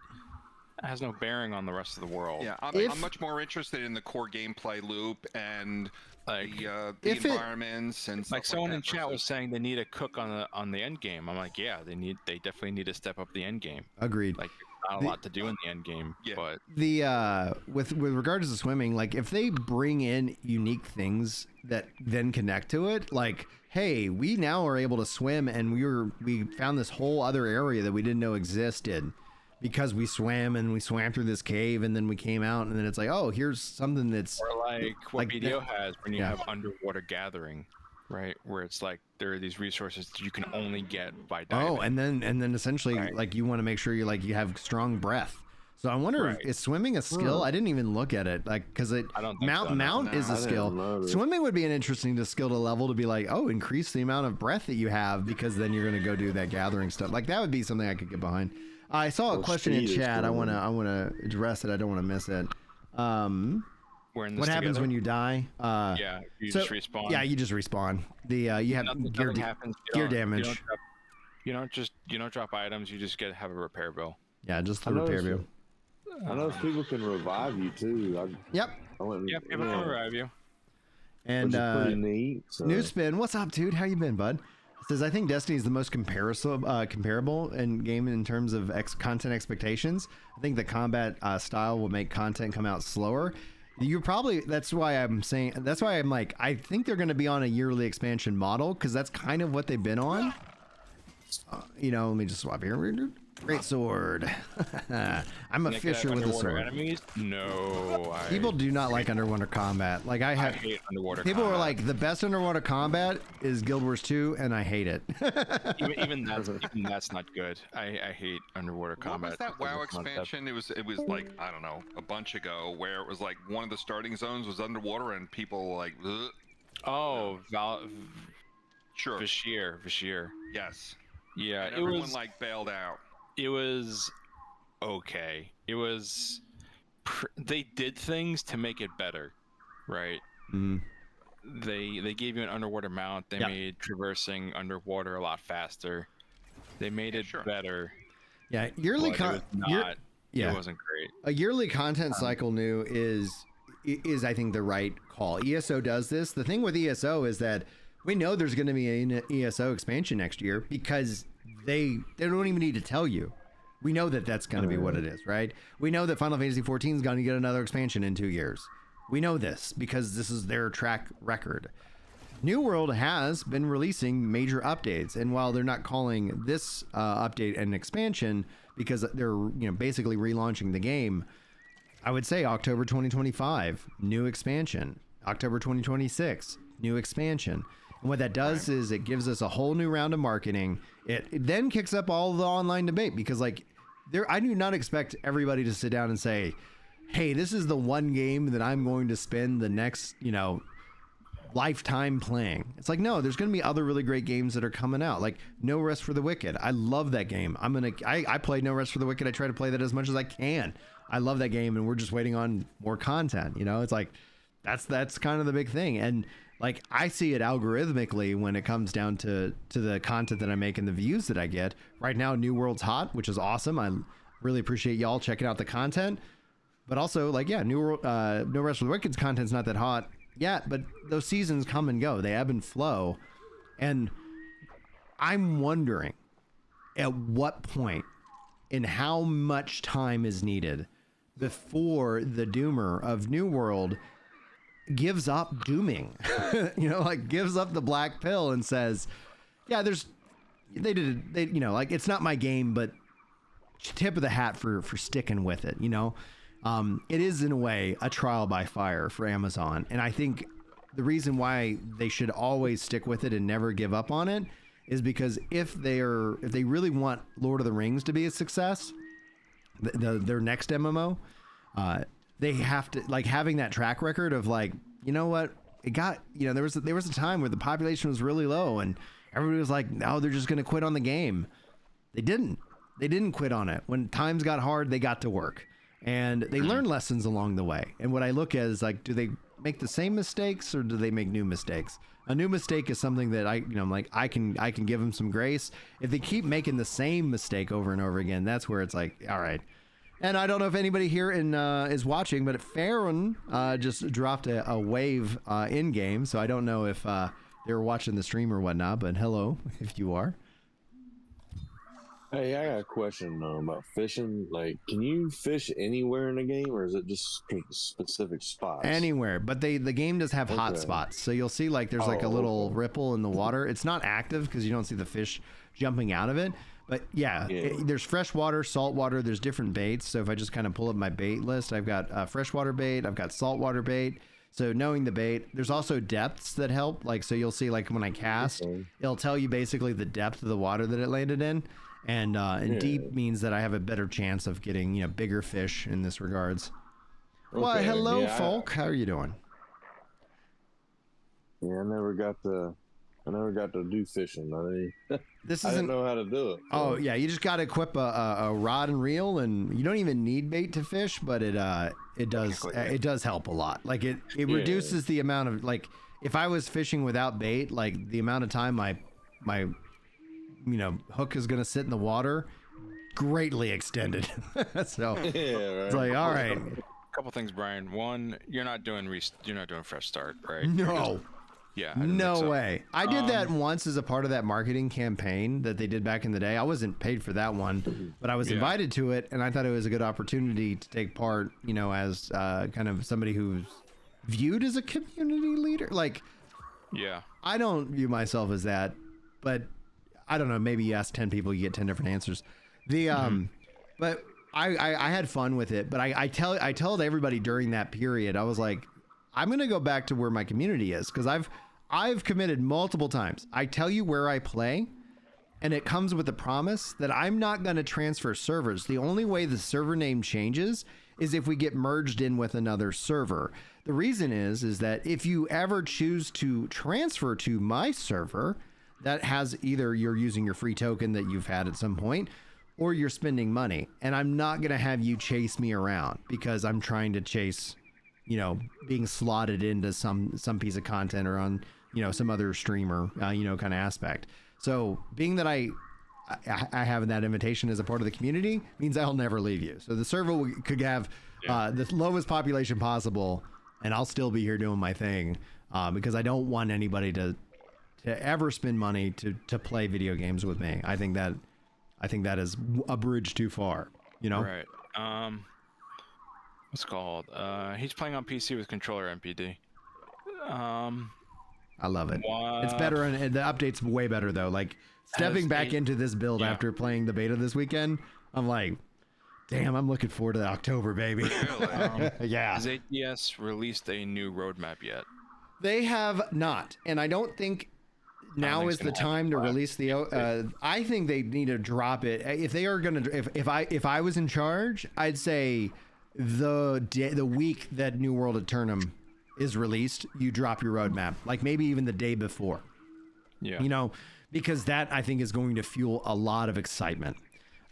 Has no bearing on the rest of the world. Yeah, I'm much more interested in the core gameplay loop and Like the environments and stuff like someone that in chat was versus- saying they need a cook on the end game. I'm like, yeah, they definitely need to step up the end game. Agreed. Like not a lot to do in the end game, Yeah. but The with regards to swimming, like if they bring in unique things that then connect to it, like hey, we now are able to swim, and we found this whole other area that we didn't know existed because we swam through this cave, and then we came out, and then it's like, oh, here's something that's or like what like BDO has when you yeah. have underwater gathering, right? Where it's like there are these resources that you can only get by diving. oh, and then essentially Right. like you want to make sure you have strong breath. So I wonder Right. is swimming a skill? I didn't even look at it, like because it I don't think so, no. mount is I a didn't skill. know this. Swimming would be an interesting skill to level to be like, oh, increase the amount of breath that you have because then you're gonna go do that gathering stuff. Like that would be something I could get behind. I saw a Well, question in speed is chat. I cool. wanna address it. I don't want to miss it. We're in this What happens together. when you die? Yeah, you so- just respawn. Yeah, you just respawn. The you have nothing, gear, nothing happens. gear damage. You don't drop items. You just have a repair bill. Yeah, just the I repair noticed bill. I know people can revive you too. Yep. I went, Yeah, people can revive you. And which is pretty neat. So. New Spin, what's up, dude? How you been, bud? Says I think Destiny is the most comparable in game in terms of content expectations. I think the combat style will make content come out slower. That's why I'm like, I think they're going to be on a yearly expansion model because that's kind of what they've been on. Let me just swap here. Great sword. I'm a They could fisher have with a underwater sword. Enemies? No. People do not like underwater combat. Like I hate underwater people combat. are like the best underwater combat is Guild Wars 2, and I hate it. even that's not good. I hate underwater What combat. was that because WoW it's not that- expansion? It was like, I don't know, a bunch ago, where it was like one of the starting zones was underwater and people like, ugh. Oh, Sure. Vashir. Yes. Yeah, And it everyone was like bailed out. it was okay. It was they did things to make it better, right? Mhm. They gave you an underwater mount. They Yep. made traversing underwater a lot faster. They made it sure. better. Yeah, yearly But it was not. yeah. It wasn't great. a yearly content cycle new is I think the right call. ESO does this. The thing with ESO is that we know there's going to be an ESO expansion next year because they don't even need to tell you. We know that that's going to be what it is, right? We know that Final Fantasy 14 is going to get another expansion in 2 years. We know this because this is their track record. New World has been releasing major updates, and while they're not calling this update an expansion because they're basically relaunching the game, I would say October 2025 new expansion, October 2026 new expansion. And what that does is it gives us a whole new round of marketing. It then kicks up all the online debate because I do not expect everybody to sit down and say, hey, this is the one game that I'm going to spend the next, lifetime playing. It's like, no, there's going to be other really great games that are coming out. Like No Rest for the Wicked. I love that game. I played No Rest for the Wicked. I try to play that as much as I can. I love that game, and we're just waiting on more content. It's like, that's kind of the big thing. And like, I see it algorithmically when it comes down to the content that I make and the views that I get. Right now, New World's hot, which is awesome. I really appreciate y'all checking out the content. But also, like, yeah, No Rest for the Wicked's content's not that hot yet, but those seasons come and go. They ebb and flow. And I'm wondering at what point and how much time is needed before the doomer of New World gives up dooming, gives up the black pill and says, yeah, it's not my game, but tip of the hat for sticking with it. It is in a way a trial by fire for Amazon. And I think the reason why they should always stick with it and never give up on it is because if they really want Lord of the Rings to be a success, their next MMO, they have to, like, having that track record of, like, you know what, it got, there was a time where the population was really low and everybody was like, no, they're just going to quit on the game. They didn't quit on it. When times got hard, they got to work and they learned lessons along the way. And what I look at is, like, do they make the same mistakes or do they make new mistakes? A new mistake is something that I'm like, I can give them some grace. If they keep making the same mistake over and over again, that's where it's like, all right, And I don't know if anybody here is watching, but Farron just dropped a wave in game, so I don't know if they were watching the stream or whatnot. But hello, if you are. Hey, I got a question about fishing. Like, can you fish anywhere in the game, or is it just specific spots? Anywhere, but the game does have hot spots, so you'll see like there's like a little ripple in the water. It's not active because you don't see the fish jumping out of it. But yeah, there's fresh water, salt water. There's different baits. So if I just kind of pull up my bait list, I've got freshwater bait, I've got saltwater bait. So knowing the bait, there's also depths that help. Like, so you'll see like when I cast, it'll tell you basically the depth of the water that it landed in. And deep means that I have a better chance of getting, you know, bigger fish in this regards. Okay. Well, hello, folk. How are you doing? Yeah, I never got to do fishing. I didn't know how to do it. Oh yeah, you just got to equip a rod and reel, and you don't even need bait to fish, but it does help a lot. Like it reduces the amount of, like, if I was fishing without bait, like the amount of time my hook is gonna sit in the water greatly extended. So it's like, all right. A couple things, Brian. One, you're not doing fresh start, right? No. Yeah. No way. I did that once as a part of that marketing campaign that they did back in the day. I wasn't paid for that one, but I was invited to it, and I thought it was a good opportunity to take part, you know, as kind of somebody who's viewed as a community leader. Like, I don't view myself as that, but I don't know, maybe you ask 10 people, you get 10 different answers. But I had fun with it, but I told everybody during that period, I was like, I'm going to go back to where my community is, because I've committed multiple times. I tell you where I play, and it comes with the promise that I'm not going to transfer servers. The only way the server name changes is if we get merged in with another server. The reason is that if you ever choose to transfer to my server, that has either you're using your free token that you've had at some point, or you're spending money. And I'm not going to have you chase me around because I'm trying to chase, you know, being slotted into some piece of content or on, you know, some other streamer, you know, kind of aspect. So being that I have that invitation as a part of the community means I'll never leave you. So the server could have the lowest population possible, and I'll still be here doing my thing, because I don't want anybody to ever spend money to play video games with me. I think that is a bridge too far, you know? Right. What's it called? He's playing on PC with controller MPD. I love it. It's better, and the update's way better though. Like stepping back into this build after playing the beta this weekend, I'm like, damn, I'm looking forward to October, baby. Really? Yeah. Has ATS released a new roadmap yet? They have not, and I don't think now is the time to release the. I think they need to drop it. If they are gonna, if I was in charge, I'd say the week that New World Aeternum is released, you drop your roadmap, like maybe even the day before. Yeah. You know, because that I think is going to fuel a lot of excitement.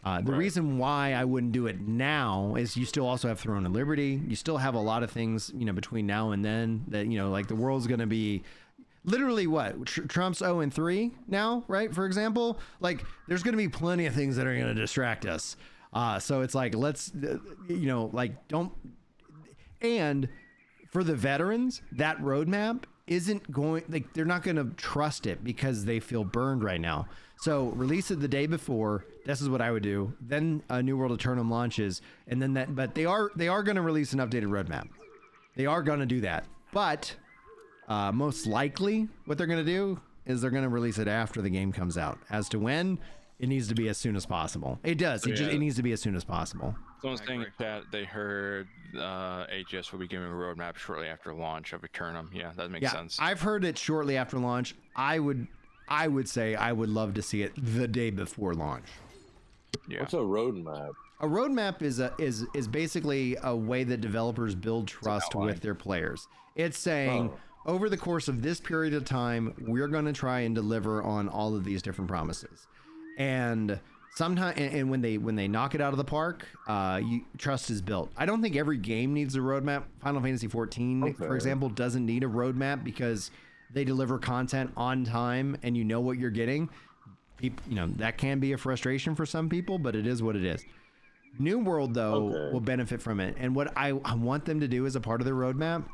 The reason why I wouldn't do it now is you still also have Throne of Liberty. You still have a lot of things, you know, between now and then that, you know, like the world's going to be literally what Trump's 0-3 now, right? For example, like there's going to be plenty of things that are going to distract us. So it's like, let's, you know, like don't, and for the veterans, that roadmap isn't going, like they're not going to trust it because they feel burned right now. So release it the day before. This is what I would do. Then a New World Aeternum launches, and then that. But they are going to release an updated roadmap. They are going to do that. But most likely, what they're going to do is they're going to release it after the game comes out. As to when, it needs to be as soon as possible. It does. It needs to be as soon as possible. Someone's saying that they heard AGS will be giving a roadmap shortly after launch of Aeternum. Yeah, that makes sense. I've heard it shortly after launch. I would say I would love to see it the day before launch. Yeah. What's a roadmap? A roadmap is basically a way that developers build trust with their players. It's saying over the course of this period of time, we're going to try and deliver on all of these different promises. And sometimes, and when they knock it out of the park, trust is built. I don't think every game needs a roadmap. Final Fantasy 14, for example, doesn't need a roadmap because they deliver content on time and you know what you're getting. People, you know, that can be a frustration for some people, but it is what it is. New World, though, will benefit from it. And what I want them to do as a part of their roadmap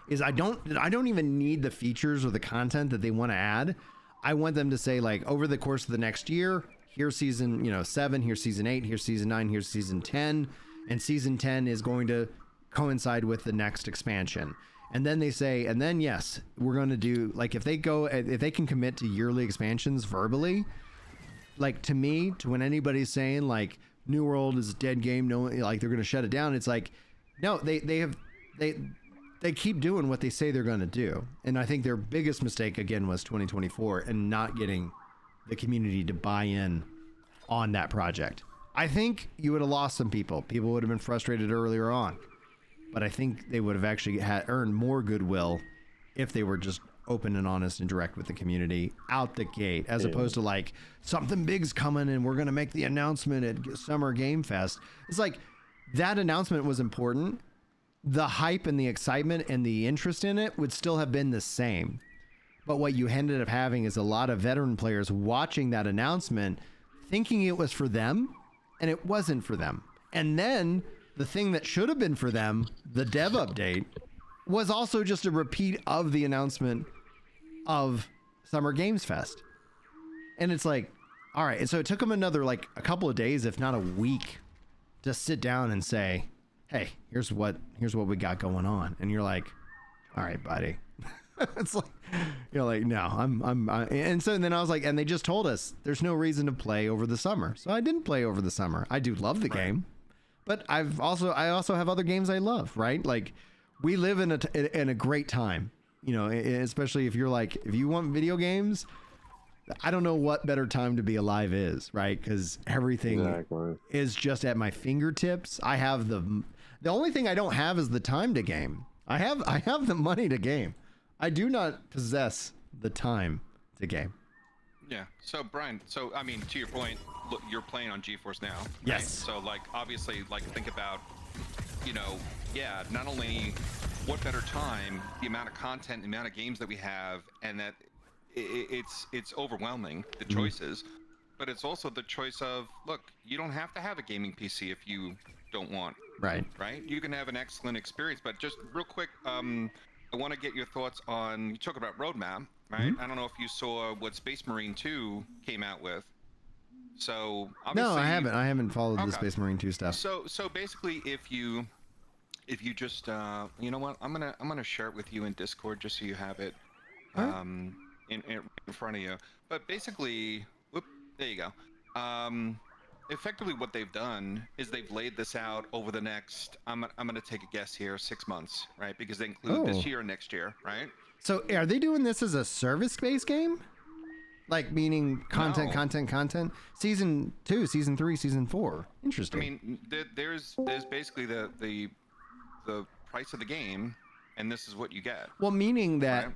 is I don't even need the features or the content that they want to add. I want them to say, like, over the course of the next year, here's season 7, here's season 8, here's season 9, here's season 10, and season 10 is going to coincide with the next expansion. And then they say, and then yes, we're going to do, like, if they can commit to yearly expansions verbally, like, to me, to when anybody's saying like New World is a dead game, no, like they're going to shut it down, it's like, no, they keep doing what they say they're going to do. And I think their biggest mistake again was 2024 and not getting the community to buy in on that project. I think you would have lost some people. People would have been frustrated earlier on, but I think they would have actually earned more goodwill if they were just open and honest and direct with the community out the gate, as opposed to like, something big's coming and we're going to make the announcement at Summer Game Fest. It's like, that announcement was important. The hype and the excitement and the interest in it would still have been the same. But what you ended up having is a lot of veteran players watching that announcement, thinking it was for them, and it wasn't for them. And then the thing that should have been for them, the dev update, was also just a repeat of the announcement of Summer Games Fest. And it's like, all right. And so it took them another, like, a couple of days, if not a week, to sit down and say, hey, here's what we got going on. And you're like, all right, buddy. It's like, you're like, no, and so then I was like, and they just told us there's no reason to play over the summer. So I didn't play over the summer. I do love the game, but I also have other games I love, right? Like, we live in a great time, you know, especially if you're like, if you want video games, I don't know what better time to be alive is, right? Because everything is just at my fingertips. I have the only thing I don't have is the time to game. I have the money to game. I do not possess the time to game. Yeah. So Brian, I mean, to your point, look, you're playing on GeForce now. Right? Yes. So like, obviously, like, think about, you know, yeah, not only what better time, the amount of content, the amount of games that we have, and that it's overwhelming, the choices, but it's also the choice of, look, you don't have to have a gaming PC if you don't want. Right. You can have an excellent experience. But just real quick, I want to get your thoughts on, you talk about roadmap, right? I don't know if you saw what Space Marine 2 came out with. So obviously, no, I haven't followed the Space Marine 2 stuff. So basically, if you just you know what, I'm gonna share it with you in Discord just so you have it in front of you. But basically, whoop, there you go. Effectively what they've done is they've laid this out over the next, I'm gonna take a guess here, 6 months, right? Because they include this year and next year, right? So are they doing this as a service-based game? Like, meaning content? Season 2, season 3, season 4. Interesting. I mean, there's basically the price of the game, and this is what you get. Well, meaning that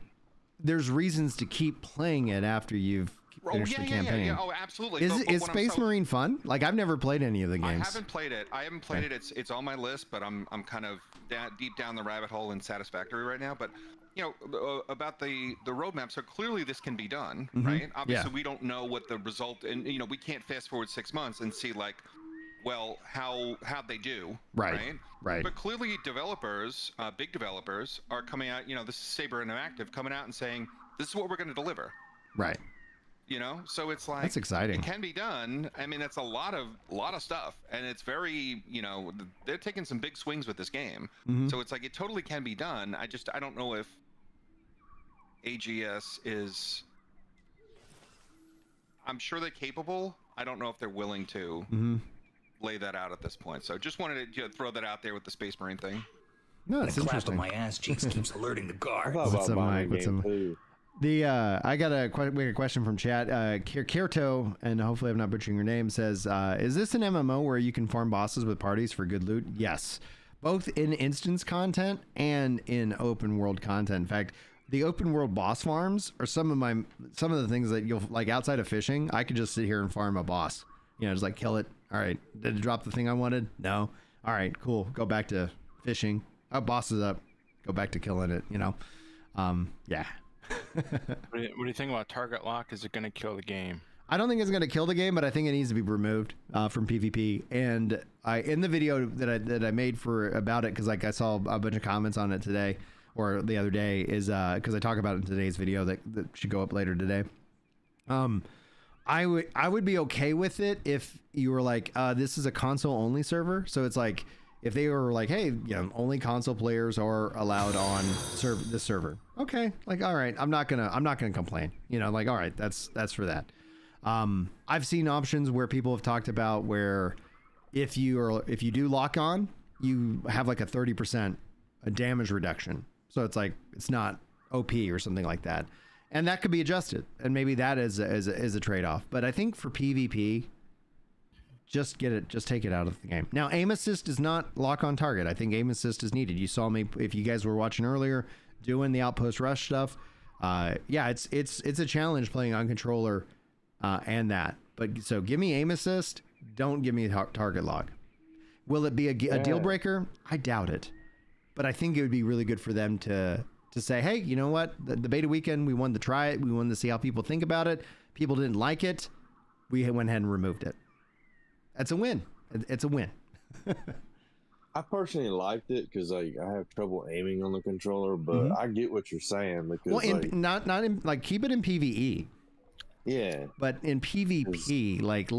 there's reasons to keep playing it after you've finished the campaign. Yeah. Oh, absolutely. Is Space Marine fun? Like, I've never played any of the games. I haven't played it. It's on my list, but I'm kind of deep down the rabbit hole in Satisfactory right now. But you know, about the roadmap. So clearly this can be done, right? Obviously, we don't know what the result, and you know, we can't fast forward 6 months and see like, well, how'd they do, right? But clearly, developers, big developers, are coming out. You know, this is Saber Interactive coming out and saying, this is what we're going to deliver, right? You know, so it's like, that's exciting. It can be done. I mean, that's a lot of stuff, and it's very, you know, they're taking some big swings with this game. So it's like, it totally can be done. I don't know if AGS is. I'm sure they're capable. I don't know if they're willing to lay that out at this point. So just wanted to throw that out there with the Space Marine thing. No, it's interesting. My ass cheeks keeps alerting the guard. What's up, Mike? What's up? We got a question from chat. Kirto, and hopefully I'm not butchering your name, says, is this an MMO where you can farm bosses with parties for good loot? Yes, both in instance content and in open world content. In fact, the open world boss farms are some of the things that you'll like outside of fishing. I could just sit here and farm a boss, you know, just like kill it. All right, did it drop the thing I wanted? No. All right, cool. Go back to fishing. Oh, boss is up. Go back to killing it. You know, yeah. What do you think about target lock? Is it going to kill the game? I don't think it's going to kill the game, but I think it needs to be removed from PvP. And in the video that I made about it, because like I saw a bunch of comments on it today or the other day, is because I talk about it in today's video that should go up later today. I would be okay with it if you were like, this is a console only server, so it's like if they were like, hey, only console players are allowed on this server. Okay, like all right, I'm not gonna complain. Like all right, that's for that. I've seen options where people have talked about where if you do lock on, you have like a 30% damage reduction. So it's like it's not OP or something like that, and that could be adjusted. And maybe that is a trade-off. But I think for PvP, just take it out of the game. Now, aim assist does not lock on target. I think aim assist is needed. You saw me, if you guys were watching earlier, doing the outpost rush stuff. Yeah, it's a challenge playing on controller. And that, but so give me aim assist. Don't give me a target lock. Will it be a deal breaker? I doubt it, but I think it would be really good for them to say, hey, you know what? The beta weekend, we wanted to try it. We wanted to see how people think about it. People didn't like it. We went ahead and removed it. That's a win. It's a win. I personally liked it because like I have trouble aiming on the controller, but I get what you're saying because not in like keep it in PvE. Yeah, but in PvP, like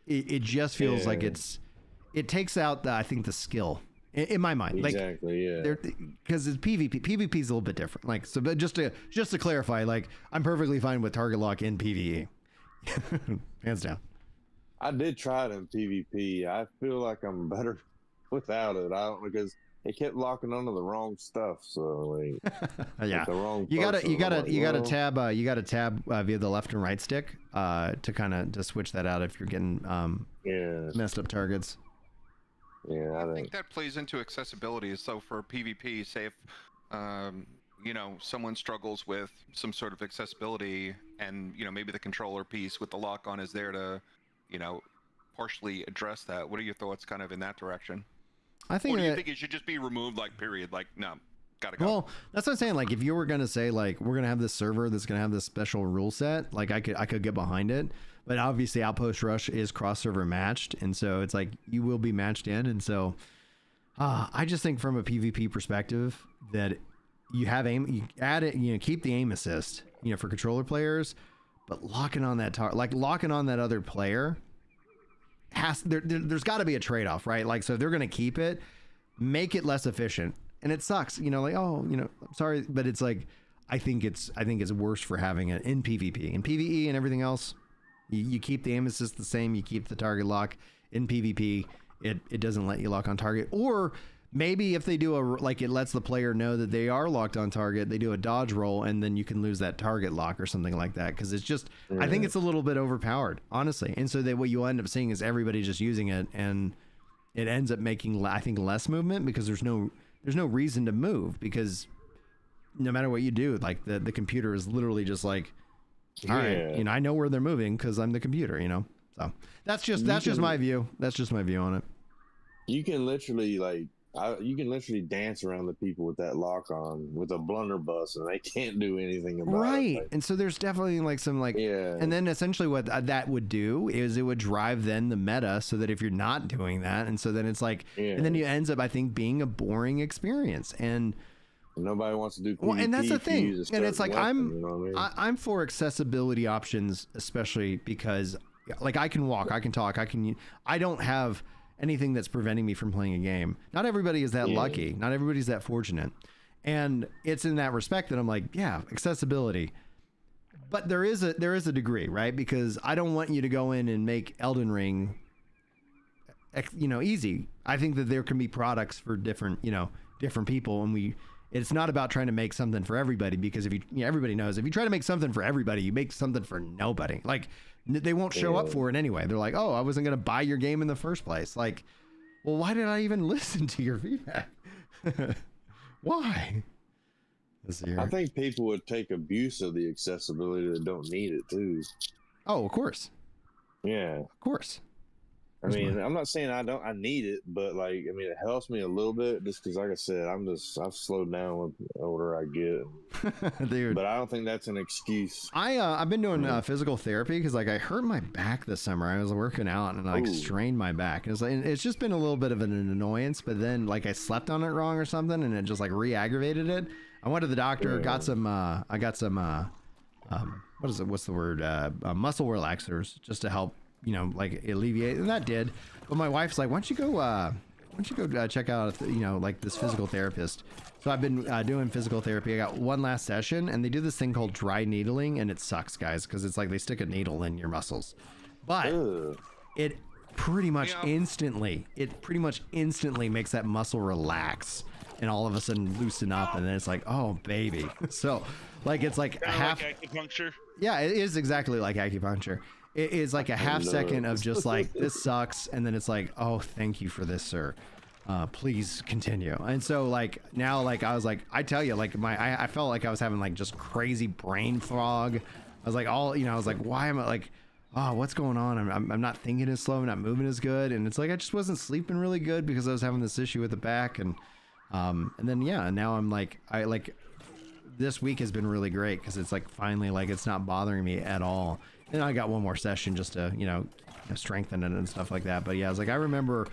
it just feels like it takes out I think the skill in my mind. Exactly. Because it's PvP. PvP is a little bit different. Like so, but just to clarify, like I'm perfectly fine with target lock in PvE, hands down. I did try it in PvP. I feel like I'm better without it. I don't because it kept locking onto the wrong stuff. So like, yeah, the wrong you gotta tab via the left and right stick to kind of to switch that out if you're getting messed up targets. Yeah, I think that plays into accessibility. So for PvP, say if someone struggles with some sort of accessibility, and maybe the controller piece with the lock on is there to partially address that. What are your thoughts kind of in that direction? I think or do you think it should just be removed, like, period? Like, no, gotta go. Well, that's what I'm saying. Like, if you were gonna say, like, we're gonna have this server that's gonna have this special rule set, like, I could get behind it. But obviously, Outpost Rush is cross-server matched, and so it's like you will be matched in. And so, I just think from a PvP perspective that you have aim, you add it, keep the aim assist, for controller players, but locking on that locking on that other player. There's got to be a trade-off, right? Like, so if they're going to keep it, make it less efficient. And it sucks, like, I'm sorry, but it's like, I think it's worse for having it in PvP. In PvE and everything else, you keep the aim assist the same, you keep the target lock. In PvP, it doesn't let you lock on target. Or maybe if they do it lets the player know that they are locked on target, they do a dodge roll, and then you can lose that target lock or something like that. Because it's just, I think it's a little bit overpowered, honestly. And so that what you end up seeing is everybody just using it, and it ends up making, I think, less movement because there's no reason to move, because no matter what you do, like the computer is literally just like, all right, I know where they're moving because I'm the computer, So that's just my view. That's just my view on it. You can literally dance around the people with that lock on with a blunderbuss, and they can't do anything about it. Right. And so there's definitely and then essentially what that would do is it would drive then the meta, so that if you're not doing that, and so then it's like, and then it ends up, I think, being a boring experience, and nobody wants to do PvP. Well, and that's the thing. And it's like, weapon, I'm for accessibility options, especially because like I can walk, I can talk, I don't have anything that's preventing me from playing a game. Not everybody is that lucky. Not everybody's that fortunate. And it's in that respect that I'm like, yeah, accessibility. But there is a degree, right? Because I don't want you to go in and make Elden Ring, easy. I think that there can be products for different people, and it's not about trying to make something for everybody, because if everybody knows, if you try to make something for everybody, you make something for nobody. Like, they won't show up for it anyway. They're like, oh, I wasn't going to buy your game in the first place. Like, well, why did I even listen to your feedback? Why? I think people would take abuse of the accessibility that don't need it too. Oh, of course. Yeah. Of course. I mean, I'm not saying I need it, but like, I mean, it helps me a little bit just because, like I said, I've slowed down with the older I get. Dude. But I don't think that's an excuse. I've been doing physical therapy because like I hurt my back this summer. I was working out and I strained my back. It's just been a little bit of an annoyance, but then like I slept on it wrong or something and it just like re-aggravated it. I went to the doctor, got some what's the word? Muscle relaxers just to help, you know, like alleviate, and that did. But my wife's like, why don't you go check out, you know, like this physical therapist. So I've been doing physical therapy. I got one last session, and they do this thing called dry needling, and it sucks, guys, because it's like they stick a needle in your muscles. But it pretty much instantly makes that muscle relax and all of a sudden loosen up, and then it's like, oh baby. So like it's like half like acupuncture. Yeah, it is exactly like acupuncture. It is like a half second of just like, this sucks, and then it's like, oh, thank you for this, sir. Please continue. And so like now, like I was like, I tell you, like I felt like I was having like just crazy brain fog. I was like, all, you know, I was like, why am I like, oh, what's going on? I'm not thinking as slow, I'm not moving as good, and it's like I just wasn't sleeping really good because I was having this issue with the back, and then yeah, now I'm like, this week has been really great because it's like finally like it's not bothering me at all. And I got one more session just to, you know, strengthen it and stuff like that. But yeah, I was like, I remember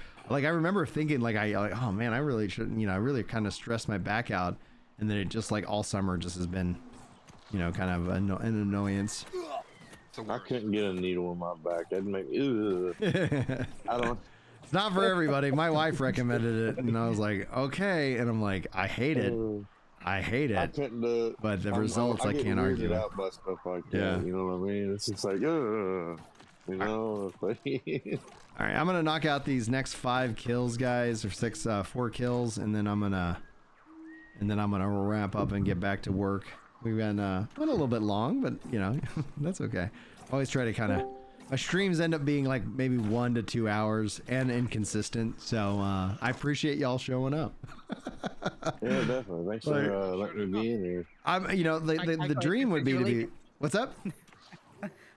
thinking like, oh man, I really shouldn't, you know, I really kind of stressed my back out. And then it just like all summer just has been, you know, kind of an annoyance. I couldn't get a needle in my back. That'd make I don't. It's not for everybody. My wife recommended it, and I was like, okay. And I'm like, I hate it. I hate it. I couldn't do it. But the results I can't argue. Out by stuff like that, you know what I mean? It's just like, you know. All right, I'm gonna knock out these next 5 kills, guys, or 4 kills, and then I'm gonna wrap up and get back to work. We've been went a little bit long, but you know, that's okay. Always try to kind of. My streams end up being like maybe 1 to 2 hours and inconsistent, so I appreciate y'all showing up. Yeah, definitely. Thanks for letting me be in here. You know, the dream would be to be. What's up?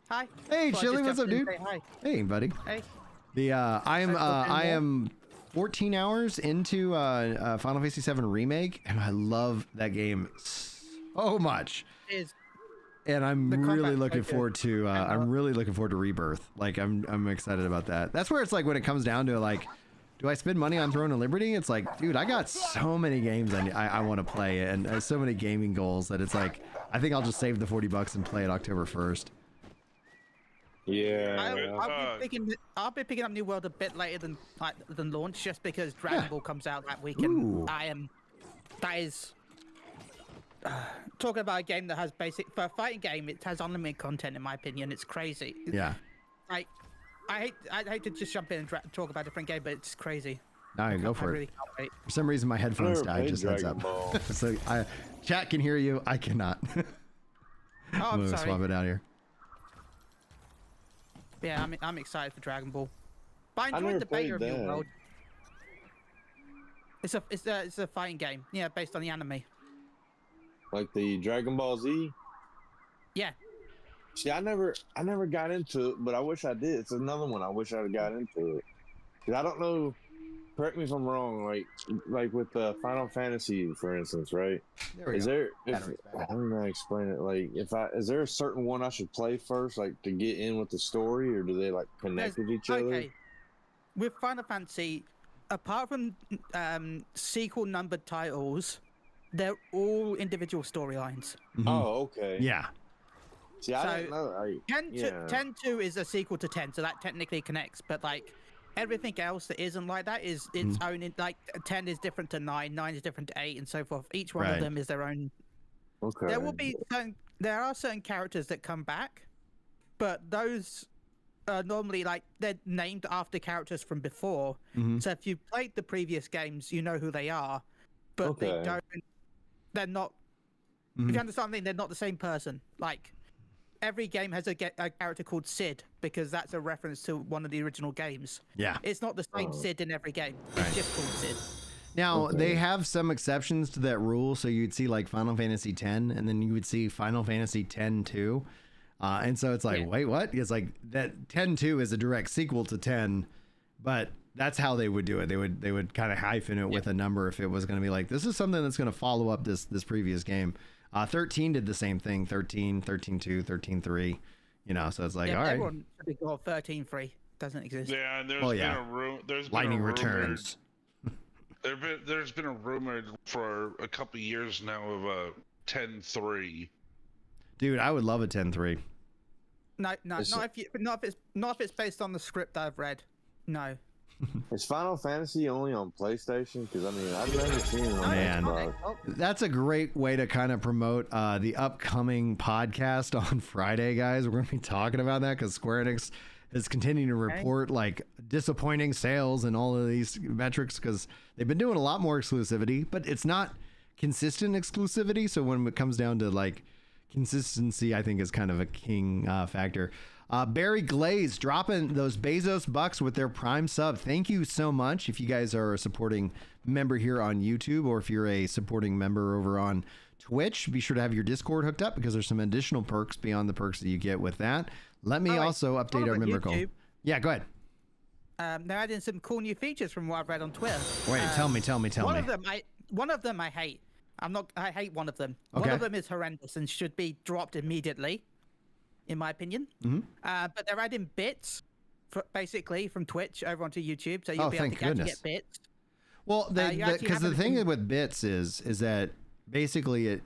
Hi. Hey, Chili. What's up, dude? Hi. Hey, buddy. Hey. I am 14 hours into Final Fantasy VII Remake, and I love that game so much. And I'm really looking forward to Rebirth. Like I'm excited about that. That's where it's like when it comes down to like, do I spend money on Throne of Liberty? It's like, dude, I got so many games I want to play, and so many gaming goals that it's like, I think I'll just save the $40 and play it October 1st. Yeah. I'll be picking up New World a bit later than launch, just because Dragon Ball comes out that weekend. That is. Talking about a game that has for a fighting game, it has unlimited content. In my opinion, it's crazy. Yeah. I hate to just jump in and talk about a different game, but it's crazy. No, go for it. Really can't wait. For some reason, my headphones died. Just heads up. So chat can hear you. I cannot. I'm sorry. Swap it out here. Yeah, I'm excited for Dragon Ball. But I enjoyed the beta of New World. It's a fighting game. Yeah, based on the anime. Like the Dragon Ball Z? Yeah. See, I never got into it, but I wish I did. It's another one I wish I'd got into it. 'Cause I don't know, correct me if I'm wrong, like with Final Fantasy, for instance, right? I don't know how to explain it. Like, is there a certain one I should play first, like to get in with the story, or do they like connect with each other? Okay. With Final Fantasy, apart from sequel numbered titles, they're all individual storylines. Mm-hmm. Oh, okay. Yeah. See, I don't know. 10-2 is a sequel to 10, so that technically connects. But like everything else that isn't like that is its own. Like 10 is different to 9, 9 is different to 8, and so forth. Each one of them is their own. Okay. There are certain characters that come back, but those are normally like they're named after characters from before. Mm-hmm. So if you've played the previous games, you know who they are, but they don't. They're not. Mm-hmm. If you understand something, they're not the same person. Like every game has a character called Sid because that's a reference to one of the original games. Yeah. It's not the same Sid in every game. It's just called Sid. Now, they have some exceptions to that rule. So you'd see like Final Fantasy X, and then you would see Final Fantasy X-2. And so it's like, wait, what? It's like that 10-2 is a direct sequel to 10. but that's how they would do it. They would kind of hyphen it with a number if it was going to be like, this is something that's going to follow up this previous game. 13 did the same thing. 13, 13.2, 13.3. You know, so it's like, all right. Everyone should be called 13.3. Doesn't exist. Yeah, and there's been Lightning a rumor, returns. There's been a rumor for a couple of years now of a 10.3. Dude, I would love a 10.3. No, not if it's based on the script I've read. No. Is Final Fantasy only on PlayStation? Because I mean, I've never seen it on Man. Xbox. That's a great way to kind of promote the upcoming podcast on Friday, guys. We're going to be talking about that because Square Enix is continuing to report like disappointing sales and all of these metrics because they've been doing a lot more exclusivity, but it's not consistent exclusivity. So when it comes down to like consistency, I think is kind of a king factor. Barry Glaze dropping those Bezos bucks with their Prime sub. Thank you so much. If you guys are a supporting member here on YouTube, or if you're a supporting member over on Twitch, be sure to have your Discord hooked up because there's some additional perks beyond the perks that you get with that. Let me also update our member code. Yeah, go ahead. They're adding some cool new features from what I've read on Twitter. Wait, tell me. One of them I hate. I hate one of them. Okay. One of them is horrendous and should be dropped immediately, in my opinion. But they're adding bits, basically from Twitch over onto YouTube, so you'll be able to actually get bits. Well, because the thing with bits is that basically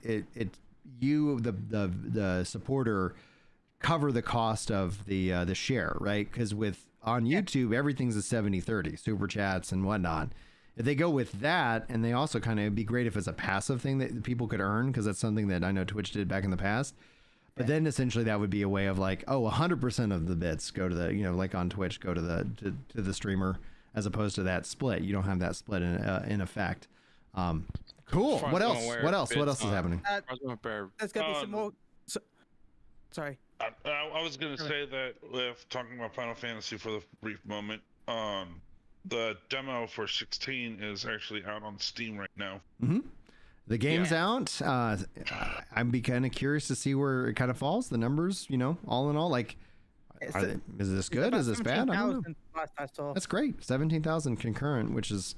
the supporter cover the cost of the share, right? Because on YouTube everything's a 70-30 super chats and whatnot. If they go with that, and they also kind of, it'd be great if it's a passive thing that people could earn, because that's something that I know Twitch did back in the past. But then essentially that would be a way of like, 100% of the bits go to the, like on Twitch, go to the streamer, as opposed to that split. You don't have that split in effect. Cool. What else? What else is happening? There's gonna be some more. Sorry. I was gonna say that if talking about Final Fantasy for the brief moment, the demo for 16 is actually out on Steam right now. The game's out. I'm be kind of curious to see where it kind of falls. The numbers, all in all, like, is this good? Is this bad? I don't know. That's great. 17,000 concurrent, which is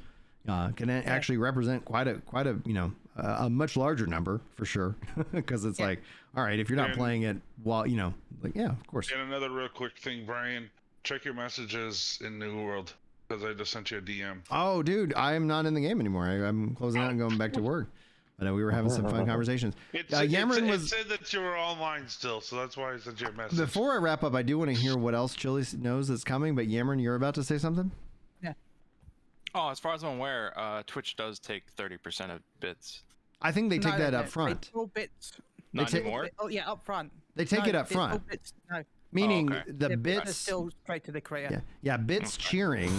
can actually represent quite a much larger number for sure. Because it's like, all right, if you're not playing it while like, yeah, of course. And another real quick thing, Brian, check your messages in New World. Because I just sent you a DM. Oh, dude, I am not in the game anymore. I'm closing out and going back to work. But we were having some fun conversations. It said that you were online still, so that's why I sent you a message. Before I wrap up, I do want to hear what else Chili knows that's coming. But Yamron, you're about to say something? Yeah. Oh, as far as I'm aware, Twitch does take 30% of bits. I think they take that up front. All bits. Not anymore? Oh, yeah, up front. They take it up front. No. Meaning the bits still straight to the creator. Yeah, bits cheering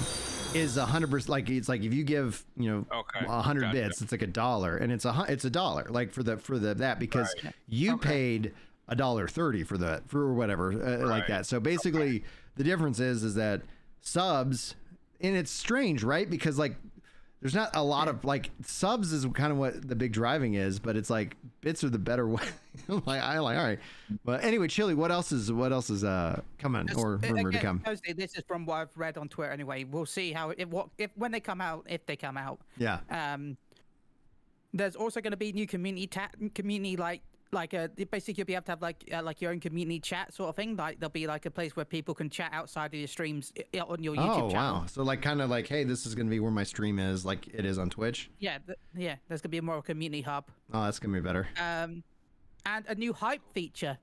is 100%. Like it's like if you give 100 bits, it's like $1, and it's $1. Like for that because you paid $1.30 for whatever like that. So basically, the difference is that subs, and it's strange, right? Because like there's not a lot of like subs is kind of what the big driving is, but it's like bits are the better way. all right. But anyway, Chili, what else is coming or rumored to come? This is from what I've read on Twitter. Anyway, we'll see how when they come out, if they come out. Yeah. There's also going to be new community basically you'll be able to have like your own community chat sort of thing. Like there'll be like a place where people can chat outside of your streams on your YouTube channel. Oh wow! So like kind of like, hey, this is gonna be where my stream is, like it is on Twitch. Yeah, there's gonna be a more community hub. Oh, that's gonna be better. And a new hype feature.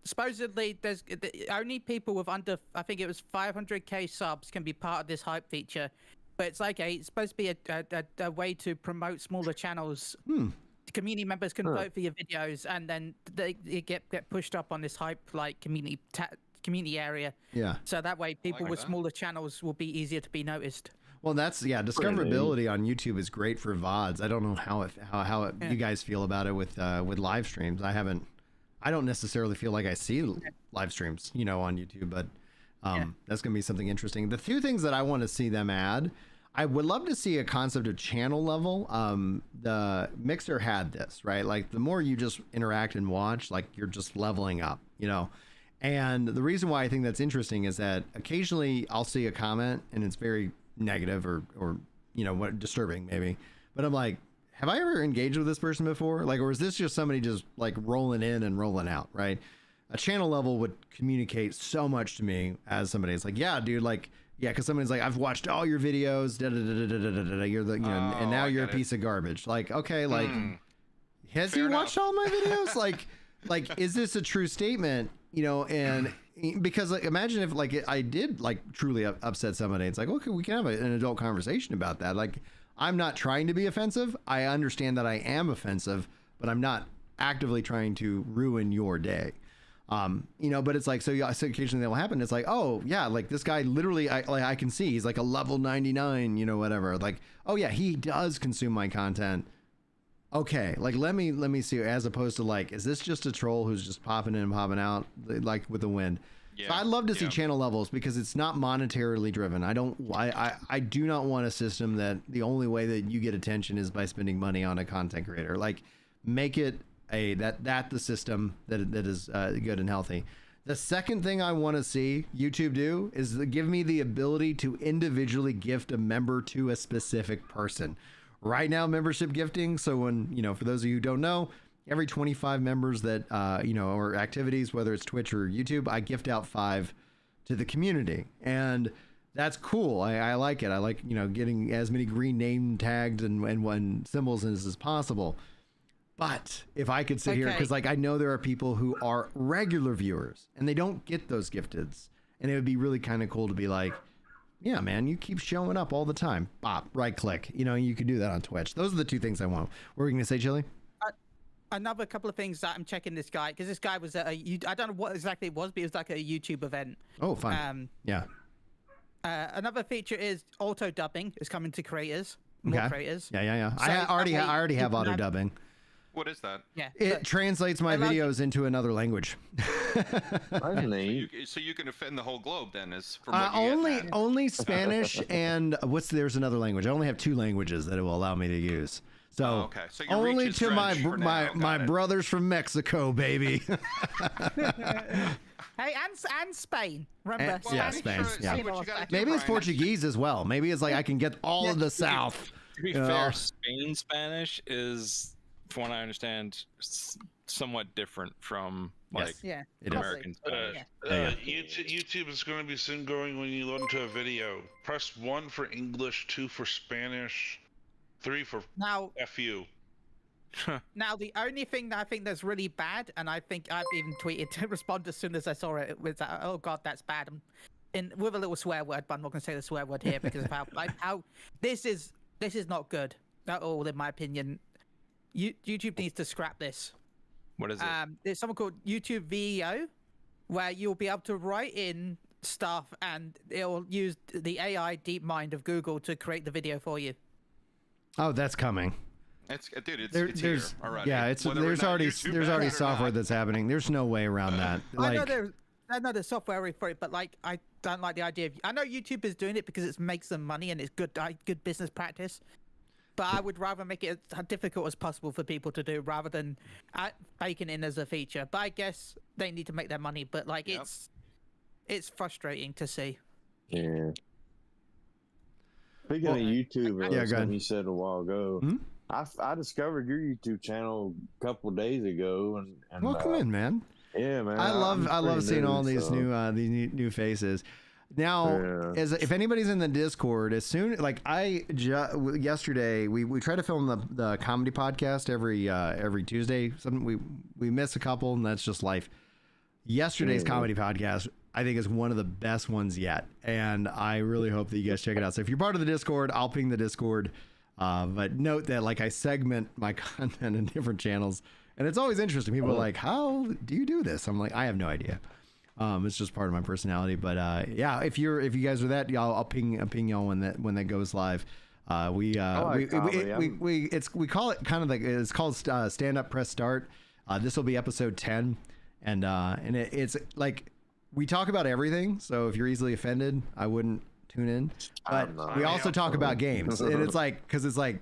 Supposedly, there's only people with under, I think it was 500k subs can be part of this hype feature, but it's like it's supposed to be a way to promote smaller channels. Community members can vote for your videos, and then they get pushed up on this hype like community area. Yeah. So that way, people with smaller channels will be easier to be noticed. Well, that's discoverability on YouTube is great for VODs. I don't know how you guys feel about it with live streams. I don't necessarily feel like I see live streams, on YouTube, but that's gonna be something interesting. The few things that I want to see them add. I would love to see a concept of channel level. The Mixer had this, right? Like the more you just interact and watch, like you're just leveling up, And the reason why I think that's interesting is that occasionally I'll see a comment and it's very negative or what, disturbing maybe, but I'm like, have I ever engaged with this person before? Like, or is this just somebody just like rolling in and rolling out, right? A channel level would communicate so much to me as somebody. It's like, yeah, dude, like, yeah, because somebody's like, I've watched all your videos, you're the, and now you're a piece of garbage. Like, okay, like, has he watched all my videos? like, is this a true statement? And because like, imagine if like I did like truly upset somebody. It's like, okay, we can have an adult conversation about that. Like, I'm not trying to be offensive. I understand that I am offensive, but I'm not actively trying to ruin your day. But it's like, so occasionally that will happen. It's like, oh yeah, like this guy literally, I can see he's like a level 99, whatever. Like, oh yeah, he does consume my content. Okay, like let me see, as opposed to like, is this just a troll who's just popping in and popping out like with the wind? Yeah, so I'd love to see channel levels because it's not monetarily driven. I do not want a system that the only way that you get attention is by spending money on a content creator. Like, make it that the system that is good and healthy. The second thing I want to see YouTube do is give me the ability to individually gift a member to a specific person. Right now, membership gifting. So when, for those of you who don't know, every 25 members that, or activities, whether it's Twitch or YouTube, I gift out 5 to the community. And that's cool. I like it. I like, getting as many green name tags and symbols as possible. But if I could sit here, because like I know there are people who are regular viewers and they don't get those gifteds, and it would be really kind of cool to be like, yeah, man, you keep showing up all the time. Bop, right click. You could do that on Twitch. Those are the 2 things I want. What were you gonna say, Chili? Another couple of things that I'm checking this guy, because this guy was at I don't know what exactly it was, but it was like a YouTube event. Oh, fun. Yeah. Another feature is auto dubbing is coming to creators. More creators. Yeah. So I already have auto dubbing. What is that? Yeah, it translates my videos into another language. So you can offend the whole globe then, is from what only Spanish and there's another language. I only have 2 languages that it will allow me to use. So, so only to my brothers from Mexico, baby. Hey, and Spain. Remember? Spain. Yeah. Maybe it's Portuguese as well. Maybe it's like I can get all of the South. To be fair, Spain Spanish is, from what I understand, somewhat different from like American Spanish. YouTube is going to be soon going, when you load into a video, press 1 for English, 2 for Spanish, 3 for FU. Now, the only thing that I think that's really bad, and I think I've even tweeted to respond as soon as I saw it, was that, oh god, that's bad. With a little swear word, but I'm not going to say the swear word here because of how this is not good at all, in my opinion. YouTube needs to scrap this. What is it? There's something called YouTube VEO, where you'll be able to write in stuff and it'll use the AI DeepMind of Google to create the video for you. Oh, that's coming. It's here already. Yeah, there's already software that's happening. There's no way around that. I know there's software for it, but like I don't like the idea of. I know YouTube is doing it because it makes them money and it's good business practice. But I would rather make it as difficult as possible for people to do, rather than baking in as a feature. But I guess they need to make their money. But like, it's frustrating to see. Yeah. Speaking of YouTube, something you said a while ago, I discovered your YouTube channel a couple of days ago, and welcome in, man. Yeah, man. I love seeing all these new faces. Now, if anybody's in the Discord, as soon like yesterday, we try to film the comedy podcast every Tuesday. We miss a couple, and that's just life. Yesterday's comedy podcast, I think, is one of the best ones yet, and I really hope that you guys check it out. So if you're part of the Discord, I'll ping the Discord. But note that like I segment my content in different channels, and it's always interesting. People are like, "How do you do this?" I'm like, I have no idea. It's just part of my personality. But yeah, if you guys are that, I'll ping y'all when that goes live. We call it kind of like, it's called Stand Up Press Start. This will be episode 10, and it's like we talk about everything. So if you're easily offended, I wouldn't tune in. But we also talk about games, and it's like, because it's like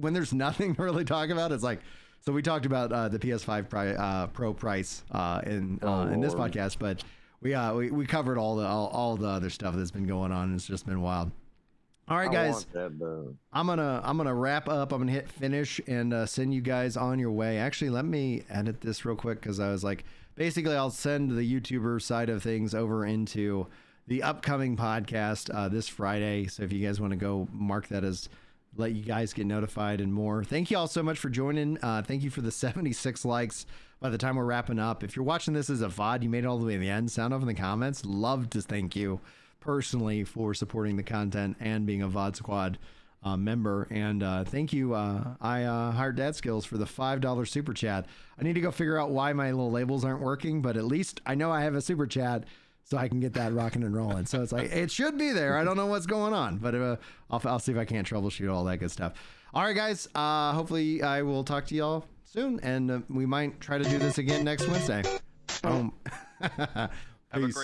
when there's nothing to really talk about, it's like, So we talked about the PS5 Pro price in this podcast, but we covered all the other stuff that's been going on. It's just been wild. All right, guys. I'm gonna wrap up. I'm gonna hit finish and send you guys on your way. Actually, let me edit this real quick because I was like, basically, I'll send the YouTuber side of things over into the upcoming podcast this Friday. So if you guys want to go mark that as, let you guys get notified and more. Thank you all so much for joining. Thank you for the 76 likes. By the time we're wrapping up, if you're watching this as a VOD, you made it all the way to the end. Sound off in the comments. Love to thank you personally for supporting the content and being a VOD Squad member. And thank you, I hired Dad Skills for the $5 super chat. I need to go figure out why my little labels aren't working, but at least I know I have a super chat, so I can get that rocking and rolling. So it's like, it should be there. I don't know what's going on, but I'll see if I can't troubleshoot all that good stuff. All right, guys. Hopefully I will talk to y'all soon, and we might try to do this again next Wednesday. Have a great